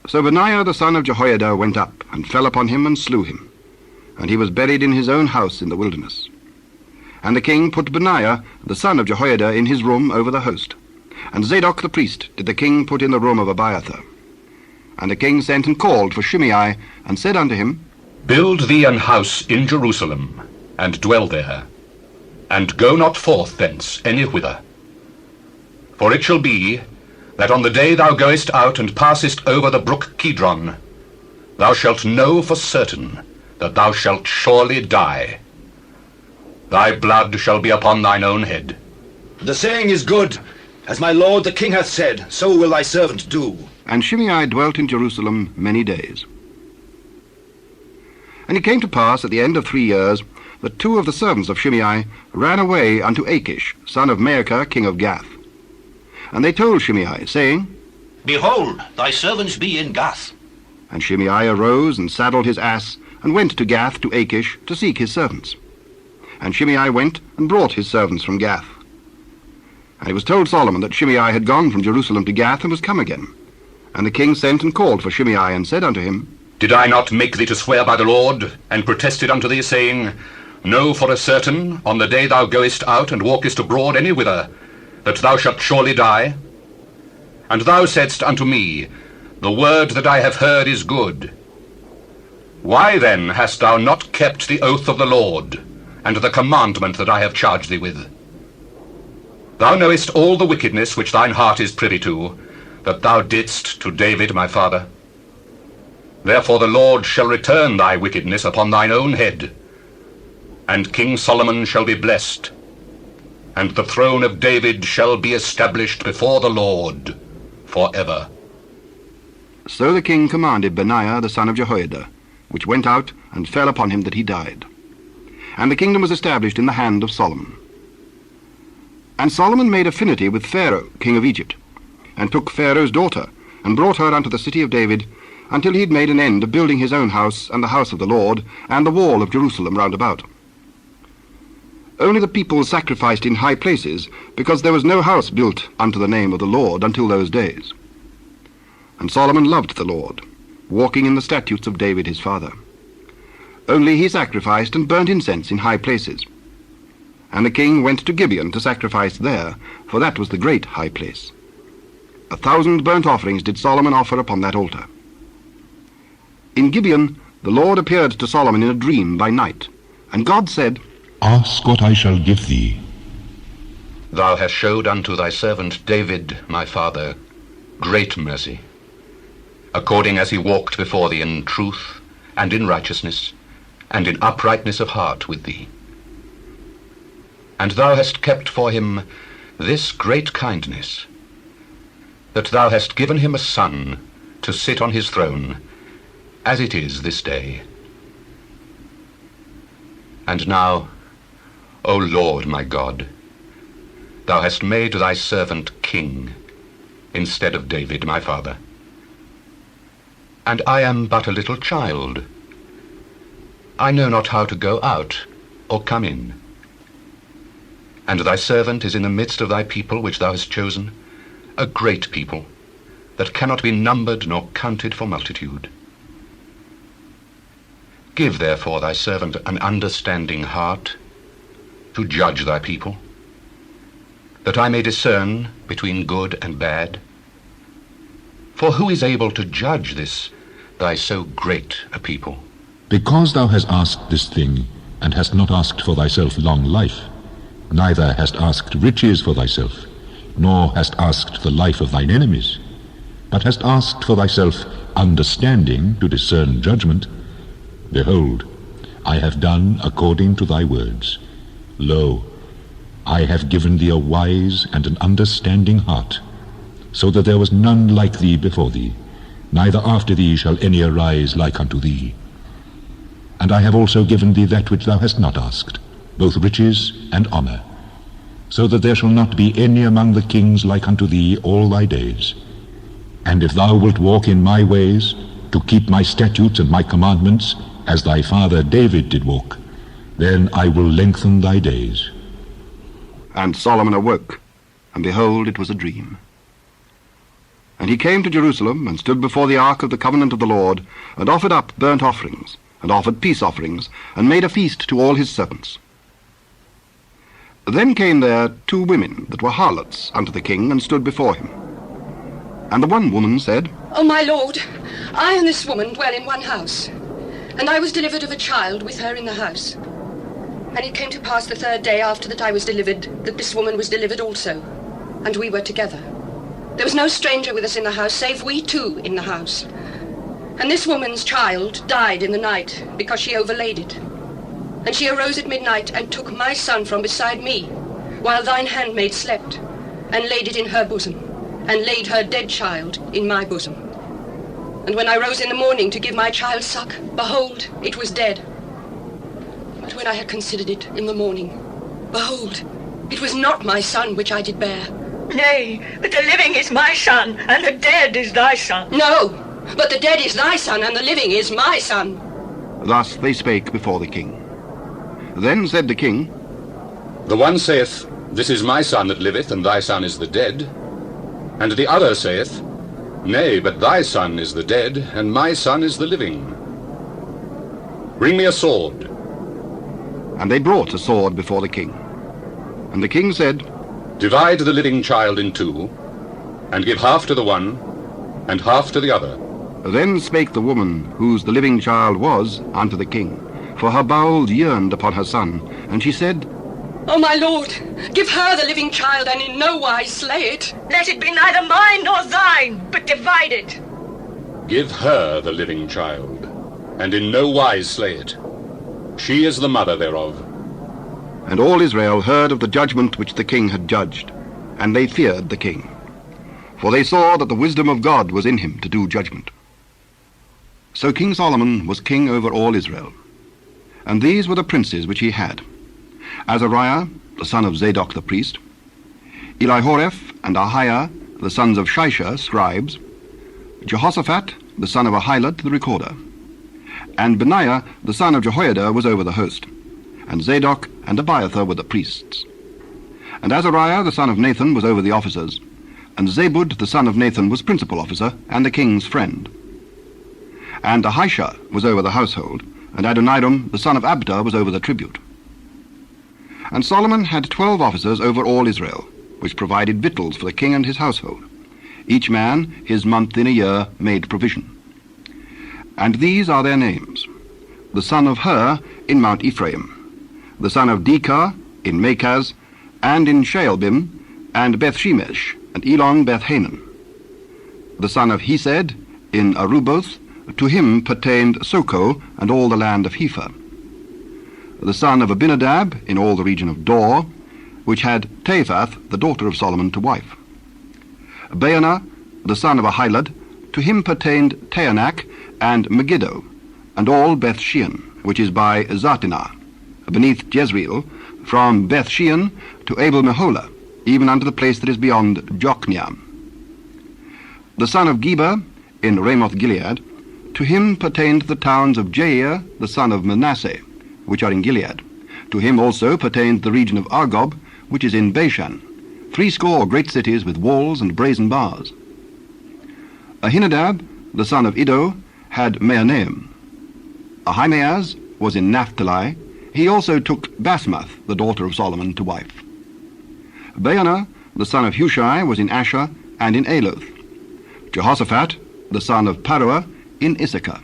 So Benaiah the son of Jehoiada went up, and fell upon him, and slew him. And he was buried in his own house in the wilderness. And the king put Benaiah the son of Jehoiada in his room over the host. And Zadok the priest did the king put in the room of Abiathar. And the king sent and called for Shimei, and said unto him, Build thee an house in Jerusalem, and dwell there, and go not forth thence any whither. For it shall be, that on the day thou goest out and passest over the brook Kidron, thou shalt know for certain that thou shalt surely die. Thy blood shall be upon thine own head. The saying is good. As my lord the king hath said, so will thy servant do. And Shimei dwelt in Jerusalem many days. And it came to pass at the end of 3 years, that 2 of the servants of Shimei ran away unto Achish, son of Maacah, king of Gath. And they told Shimei, saying, Behold, thy servants be in Gath. And Shimei arose and saddled his ass, and went to Gath to Achish to seek his servants. And Shimei went and brought his servants from Gath. And it was told Solomon that Shimei had gone from Jerusalem to Gath, and was come again. And the king sent and called for Shimei, and said unto him, Did I not make thee to swear by the Lord, and protested unto thee, saying, Know for a certain, on the day thou goest out and walkest abroad any whither, that thou shalt surely die? And thou saidst unto me, The word that I have heard is good. Why then hast thou not kept the oath of the Lord, and the commandment that I have charged thee with? Thou knowest all the wickedness which thine heart is privy to, that thou didst to David my father. Therefore the Lord shall return thy wickedness upon thine own head, and King Solomon shall be blessed, and the throne of David shall be established before the Lord for ever. So the king commanded Benaiah the son of Jehoiada, which went out and fell upon him that he died. And the kingdom was established in the hand of Solomon. And Solomon made affinity with Pharaoh, king of Egypt, and took Pharaoh's daughter, and brought her unto the city of David, until he had made an end of building his own house, and the house of the Lord, and the wall of Jerusalem round about. Only the people sacrificed in high places, because there was no house built unto the name of the Lord until those days. And Solomon loved the Lord, walking in the statutes of David his father. Only he sacrificed and burnt incense in high places. And the king went to Gibeon to sacrifice there, for that was the great high place. 1,000 burnt offerings did Solomon offer upon that altar. In Gibeon the Lord appeared to Solomon in a dream by night, and God said, Ask what I shall give thee. Thou hast showed unto thy servant David my father great mercy, according as he walked before thee in truth, and in righteousness, and in uprightness of heart with thee. And thou hast kept for him this great kindness, that thou hast given him a son to sit on his throne, as it is this day. And now, O Lord my God, thou hast made thy servant king instead of David my father. And I am but a little child. I know not how to go out or come in. And thy servant is in the midst of thy people which thou hast chosen, a great people, that cannot be numbered nor counted for multitude. Give therefore thy servant an understanding heart to judge thy people, that I may discern between good and bad. For who is able to judge this, thy so great a people? Because thou hast asked this thing, and hast not asked for thyself long life, neither hast asked riches for thyself, nor hast asked the life of thine enemies, but hast asked for thyself understanding to discern judgment, behold, I have done according to thy words. Lo, I have given thee a wise and an understanding heart, so that there was none like thee before thee, neither after thee shall any arise like unto thee. And I have also given thee that which thou hast not asked, both riches and honor, so that there shall not be any among the kings like unto thee all thy days. And if thou wilt walk in my ways, to keep my statutes and my commandments, as thy father David did walk, then I will lengthen thy days. And Solomon awoke, and behold, it was a dream. And he came to Jerusalem, and stood before the ark of the covenant of the Lord, and offered up burnt offerings, and offered peace offerings, and made a feast to all his servants. Then came there 2 women that were harlots unto the king, and stood before him. And the one woman said, O my lord, I and this woman dwell in one house, and I was delivered of a child with her in the house. And it came to pass the 3rd day after that I was delivered, that this woman was delivered also, and we were together. There was no stranger with us in the house, save we 2 in the house. And this woman's child died in the night, because she overlaid it. And she arose at midnight, and took my son from beside me, while thine handmaid slept, and laid it in her bosom, and laid her dead child in my bosom. And when I rose in the morning to give my child suck, behold, it was dead. But when I had considered it in the morning, behold, it was not my son which I did bear. Nay, but the living is my son, and the dead is thy son. No, but the dead is thy son, and the living is my son. Thus they spake before the king. Then said the king, The one saith, This is my son that liveth, and thy son is the dead. And the other saith, Nay, but thy son is the dead, and my son is the living. Bring me a sword. And they brought a sword before the king. And the king said, Divide the living child in 2, and give half to the one, and half to the other. Then spake the woman, whose the living child was, unto the king, for her bowels yearned upon her son. And she said, O my lord, give her the living child, and in no wise slay it. Let it be neither mine nor thine, but divide it. Give her the living child, and in no wise slay it. She is the mother thereof. And all Israel heard of the judgment which the king had judged, and they feared the king. For they saw that the wisdom of God was in him to do judgment. So King Solomon was king over all Israel. And these were the princes which he had: Azariah, the son of Zadok the priest; Elihoreph and Ahiah, the sons of Shisha, scribes; Jehoshaphat, the son of Ahilud, the recorder; and Benaiah, the son of Jehoiada, was over the host; and Zadok and Abiathar were the priests. And Azariah, the son of Nathan, was over the officers; and Zabud, the son of Nathan, was principal officer, and the king's friend. And Ahisha was over the household, and Adoniram, the son of Abda, was over the tribute. And Solomon had 12 officers over all Israel, which provided victuals for the king and his household. Each man his month in a year made provision. And these are their names: the son of Hur in Mount Ephraim, the son of Dekah in Makaz, and in Shaalbim, and Bethshemesh, and Elon Beth-Hanan; the son of Hesed in Aruboth, to him pertained Soko and all the land of Hepher; the son of Abinadab in all the region of Dor, which had Taphath, the daughter of Solomon, to wife; Baanah, the son of Ahilud, to him pertained Taanach and Megiddo, and all Beth-shean, which is by Zartanah, beneath Jezreel, from Beth-shean to Abel-Meholah, even unto the place that is beyond Jokneam; the son of Geba in Ramoth-Gilead, to him pertained the towns of Jair, the son of Manasseh, which are in Gilead; to him also pertained the region of Argob, which is in Bashan, 80 great cities with walls and brazen bars. Ahinadab, the son of Iddo, had Mahanaim. Ahimaaz was in Naphtali. He also took Basmath, the daughter of Solomon, to wife. Baanah, the son of Hushai, was in Asher and in Aloth. Jehoshaphat, the son of Paruah, in Issachar.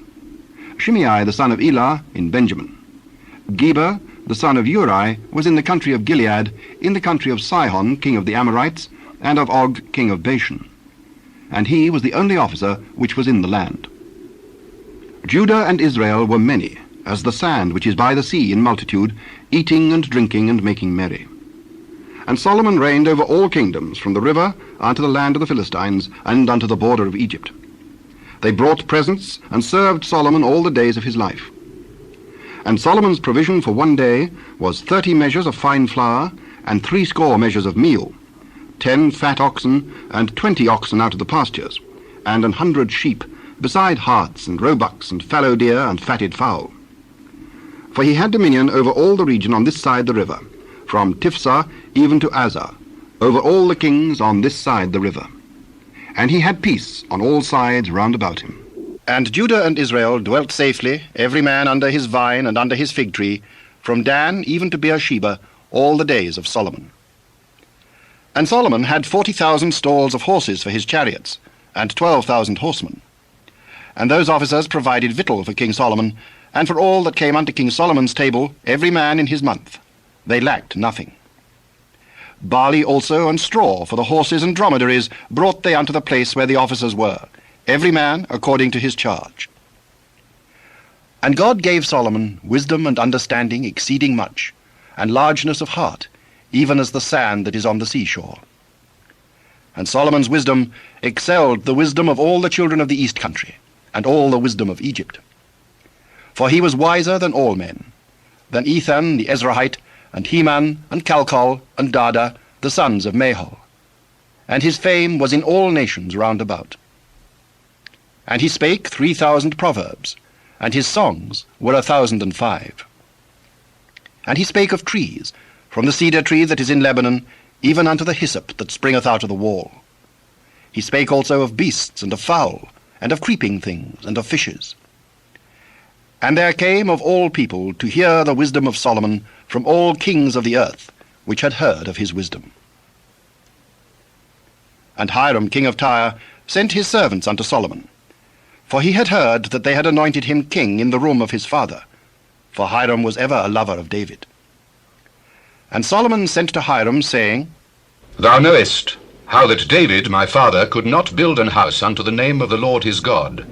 Shimei, the son of Elah, in Benjamin. Geber, the son of Uri, was in the country of Gilead, in the country of Sihon, king of the Amorites, and of Og, king of Bashan. And he was the only officer which was in the land. Judah and Israel were many, as the sand which is by the sea in multitude, eating and drinking and making merry. And Solomon reigned over all kingdoms, from the river unto the land of the Philistines, and unto the border of Egypt. They brought presents, and served Solomon all the days of his life. And Solomon's provision for one day was 30 measures of fine flour, and 80 measures of meal, 10 fat oxen, and 20 oxen out of the pastures, and 100 sheep, beside harts and roebucks and fallow deer and fatted fowl. For he had dominion over all the region on this side the river, from Tiphsah even to Azar, over all the kings on this side the river. And he had peace on all sides round about him. And Judah and Israel dwelt safely, every man under his vine and under his fig tree, from Dan even to Beersheba, all the days of Solomon. And Solomon had 40,000 stalls of horses for his chariots, and 12,000 horsemen. And those officers provided victual for King Solomon, and for all that came unto King Solomon's table, every man in his month. They lacked nothing. Barley also and straw for the horses and dromedaries brought they unto the place where the officers were, every man according to his charge. And God gave Solomon wisdom and understanding exceeding much, and largeness of heart, even as the sand that is on the seashore. And Solomon's wisdom excelled the wisdom of all the children of the east country, and all the wisdom of Egypt. For he was wiser than all men, than Ethan the Ezrahite, and Heman, and Calcol, and Dada, the sons of Mahol. And his fame was in all nations round about. And he spake 3,000 proverbs, and his songs were 1,005. And he spake of trees, from the cedar tree that is in Lebanon, even unto the hyssop that springeth out of the wall. He spake also of beasts, and of fowl, and of creeping things, and of fishes. And there came of all people to hear the wisdom of Solomon from all kings of the earth, which had heard of his wisdom. And Hiram king of Tyre sent his servants unto Solomon, for he had heard that they had anointed him king in the room of his father, for Hiram was ever a lover of David. And Solomon sent to Hiram, saying, Thou knowest how that David my father could not build an house unto the name of the Lord his God,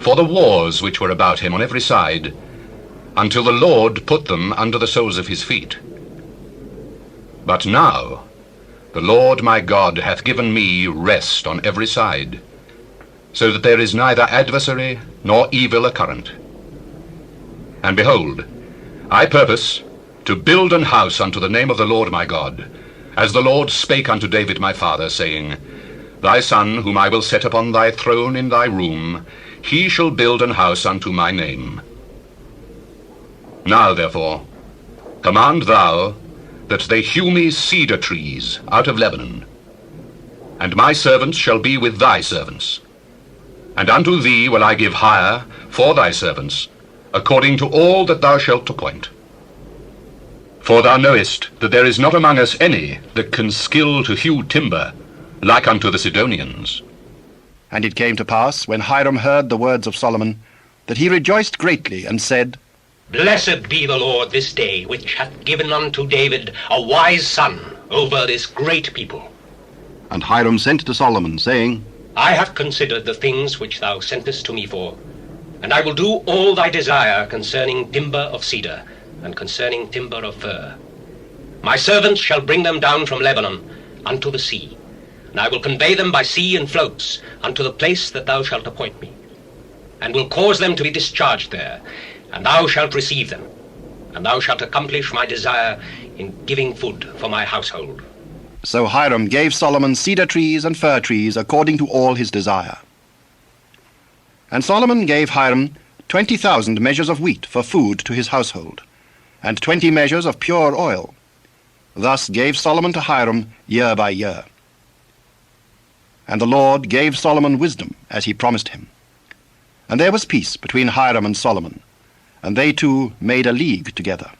for the wars which were about him on every side, until the Lord put them under the soles of his feet. But now the Lord my God hath given me rest on every side, so that there is neither adversary nor evil occurrent. And behold, I purpose to build an house unto the name of the Lord my God, as the Lord spake unto David my father, saying, Thy son, whom I will set upon thy throne in thy room, he shall build an house unto my name. Now, therefore, command thou that they hew me cedar trees out of Lebanon, and my servants shall be with thy servants. And unto thee will I give hire for thy servants, according to all that thou shalt appoint. For thou knowest that there is not among us any that can skill to hew timber, like unto the Sidonians. And it came to pass, when Hiram heard the words of Solomon, that he rejoiced greatly, and said, Blessed be the Lord this day, which hath given unto David a wise son over this great people. And Hiram sent to Solomon, saying, I have considered the things which thou sentest to me for, and I will do all thy desire concerning timber of cedar, and concerning timber of fir. My servants shall bring them down from Lebanon unto the sea, and I will convey them by sea and floats unto the place that thou shalt appoint me, and will cause them to be discharged there, and thou shalt receive them, and thou shalt accomplish my desire in giving food for my household. So Hiram gave Solomon cedar trees and fir trees according to all his desire. And Solomon gave Hiram 20,000 measures of wheat for food to his household, and 20 measures of pure oil. thus gave Solomon to Hiram year by year. And the Lord gave Solomon wisdom, as he promised him. And there was peace between Hiram and Solomon, and they two made a league together.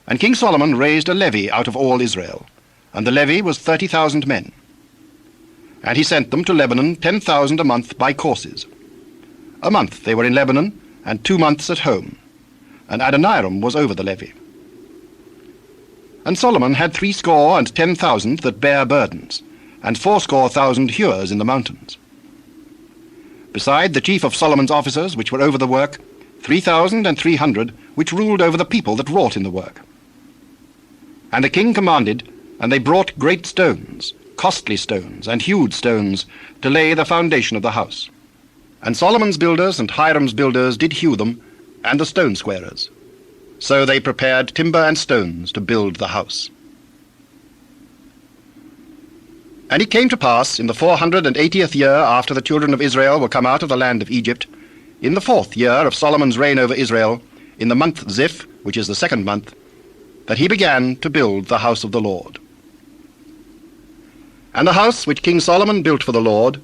And King Solomon raised a levy out of all Israel, and the levy was 30,000 men. And he sent them to Lebanon 10,000 a month by courses. A month they were in Lebanon, and 2 months at home, and Adoniram was over the levy. And Solomon had 70,010 that bare burdens, and 80,000 hewers in the mountains. Beside the chief of Solomon's officers, which were over the work, 3,300 which ruled over the people that wrought in the work. And the king commanded, and they brought great stones, costly stones, and hewed stones, to lay the foundation of the house. And Solomon's builders and Hiram's builders did hew them, and the stone squarers. So they prepared timber and stones to build the house. And it came to pass, in the 480th year after the children of Israel were come out of the land of Egypt, in the 4th year of Solomon's reign over Israel, in the month Ziph, which is the 2nd month, that he began to build the house of the Lord. And the house which King Solomon built for the Lord,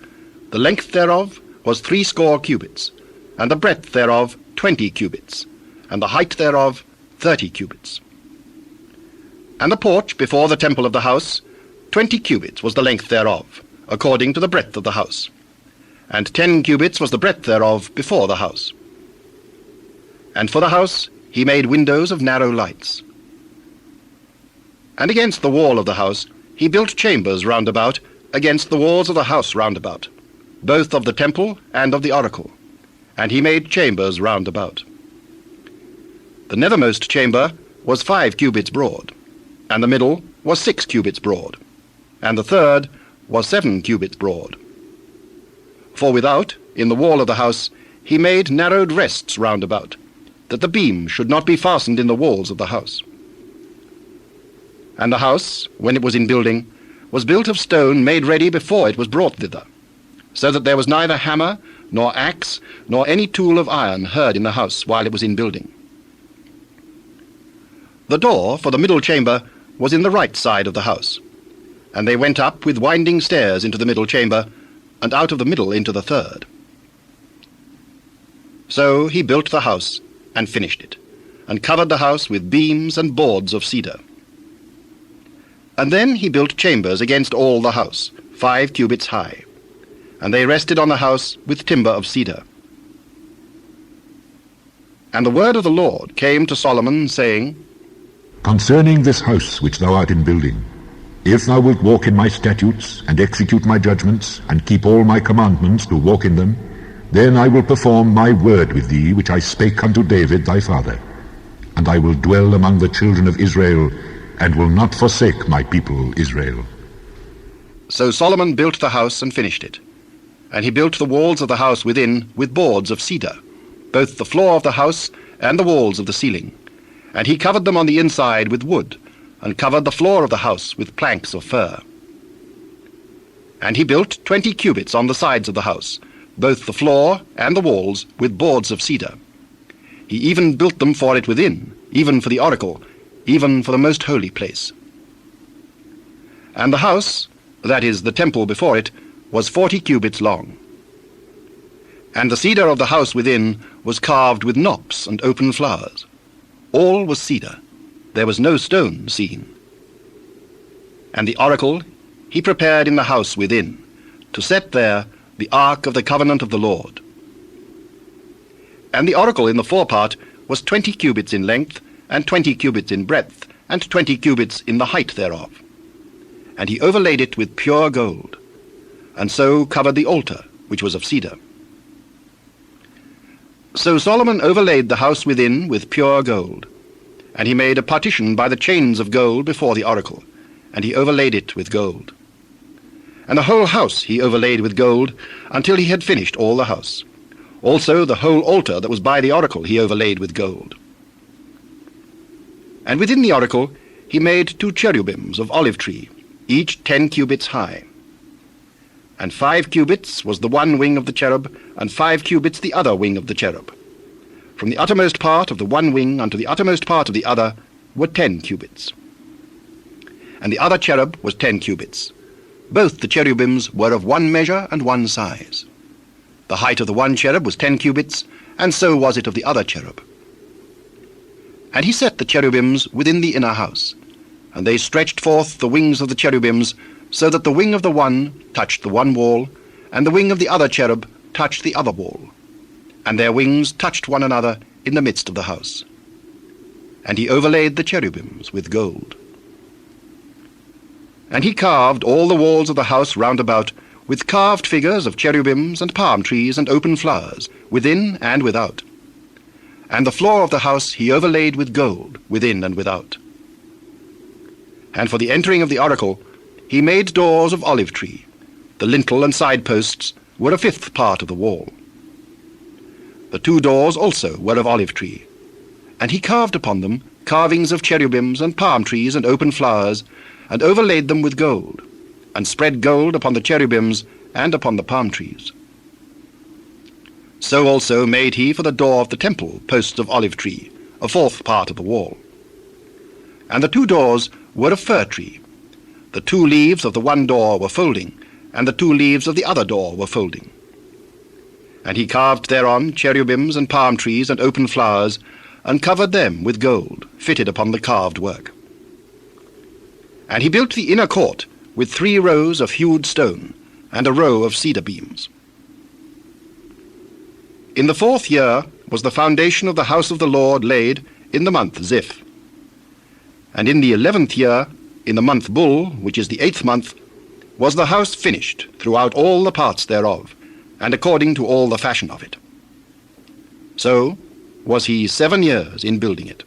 the length thereof was 80 cubits, and the breadth thereof 20 cubits, and the height thereof 30 cubits. And the porch before the temple of the house, 20 cubits was the length thereof, according to the breadth of the house, and 10 cubits was the breadth thereof before the house. And for the house he made windows of narrow lights. And against the wall of the house he built chambers round about, against the walls of the house round about, both of the temple and of the oracle, and he made chambers round about. The nethermost chamber was 5 cubits broad, and the middle was 6 cubits broad, and the third was 7 cubits broad. For without, in the wall of the house, he made narrowed rests round about, that the beam should not be fastened in the walls of the house. And the house, when it was in building, was built of stone made ready before it was brought thither, so that there was neither hammer, nor axe, nor any tool of iron heard in the house while it was in building. The door for the middle chamber was in the right side of the house, and they went up with winding stairs into the middle chamber, and out of the middle into the third. So he built the house, and finished it, and covered the house with beams and boards of cedar. And then he built chambers against all the house, 5 cubits high, and they rested on the house with timber of cedar. And the word of the Lord came to Solomon, saying, Concerning this house which thou art in building, if thou wilt walk in my statutes, and execute my judgments, and keep all my commandments to walk in them, then I will perform my word with thee, which I spake unto David thy father. And I will dwell among the children of Israel, and will not forsake my people Israel. So Solomon built the house and finished it. And he built the walls of the house within with boards of cedar, both the floor of the house and the walls of the ceiling. And he covered them on the inside with wood, and covered the floor of the house with planks of fir. And he built 20 cubits on the sides of the house, both the floor and the walls with boards of cedar. He even built them for it within, even for the oracle, even for the most holy place. And the house, that is, the temple before it, was 40 cubits long. And the cedar of the house within was carved with knops and open flowers. All was cedar. There was no stone seen. And the oracle he prepared in the house within, to set there the ark of the covenant of the Lord. And the oracle in the forepart was 20 cubits in length, and 20 cubits in breadth, and 20 cubits in the height thereof. And he overlaid it with pure gold, and so covered the altar, which was of cedar. So Solomon overlaid the house within with pure gold, and he made a partition by the chains of gold before the oracle, and he overlaid it with gold. And the whole house he overlaid with gold, until he had finished all the house. Also the whole altar that was by the oracle he overlaid with gold. And within the oracle he made 2 cherubims of olive tree, each 10 cubits high. And 5 cubits was the one wing of the cherub, and 5 cubits the other wing of the cherub. From the uttermost part of the one wing unto the uttermost part of the other were 10 cubits. And the other cherub was 10 cubits. Both the cherubims were of one measure and one size. The height of the one cherub was 10 cubits, and so was it of the other cherub. And he set the cherubims within the inner house, and they stretched forth the wings of the cherubims, so that the wing of the one touched the one wall, and the wing of the other cherub touched the other wall, and their wings touched one another in the midst of the house. And he overlaid the cherubims with gold. And he carved all the walls of the house round about with carved figures of cherubims and palm trees and open flowers, within and without. And the floor of the house he overlaid with gold, within and without. And for the entering of the oracle he made doors of olive tree. The lintel and side posts were a fifth part of the wall. The two doors also were of olive tree, and he carved upon them carvings of cherubims and palm trees and open flowers, and overlaid them with gold, and spread gold upon the cherubims and upon the palm trees. So also made he for the door of the temple posts of olive tree, a fourth part of the wall. And the two doors were of fir tree. The two leaves of the one door were folding, and the two leaves of the other door were folding. And he carved thereon cherubims and palm trees and open flowers, and covered them with gold, fitted upon the carved work. And he built the inner court with 3 rows of hewed stone, and a row of cedar beams. In the 4th year was the foundation of the house of the Lord laid in the month Ziph. And in the 11th year, in the month Bul, which is the 8th month, was the house finished throughout all the parts thereof, and according to all the fashion of it. So was he 7 years in building it.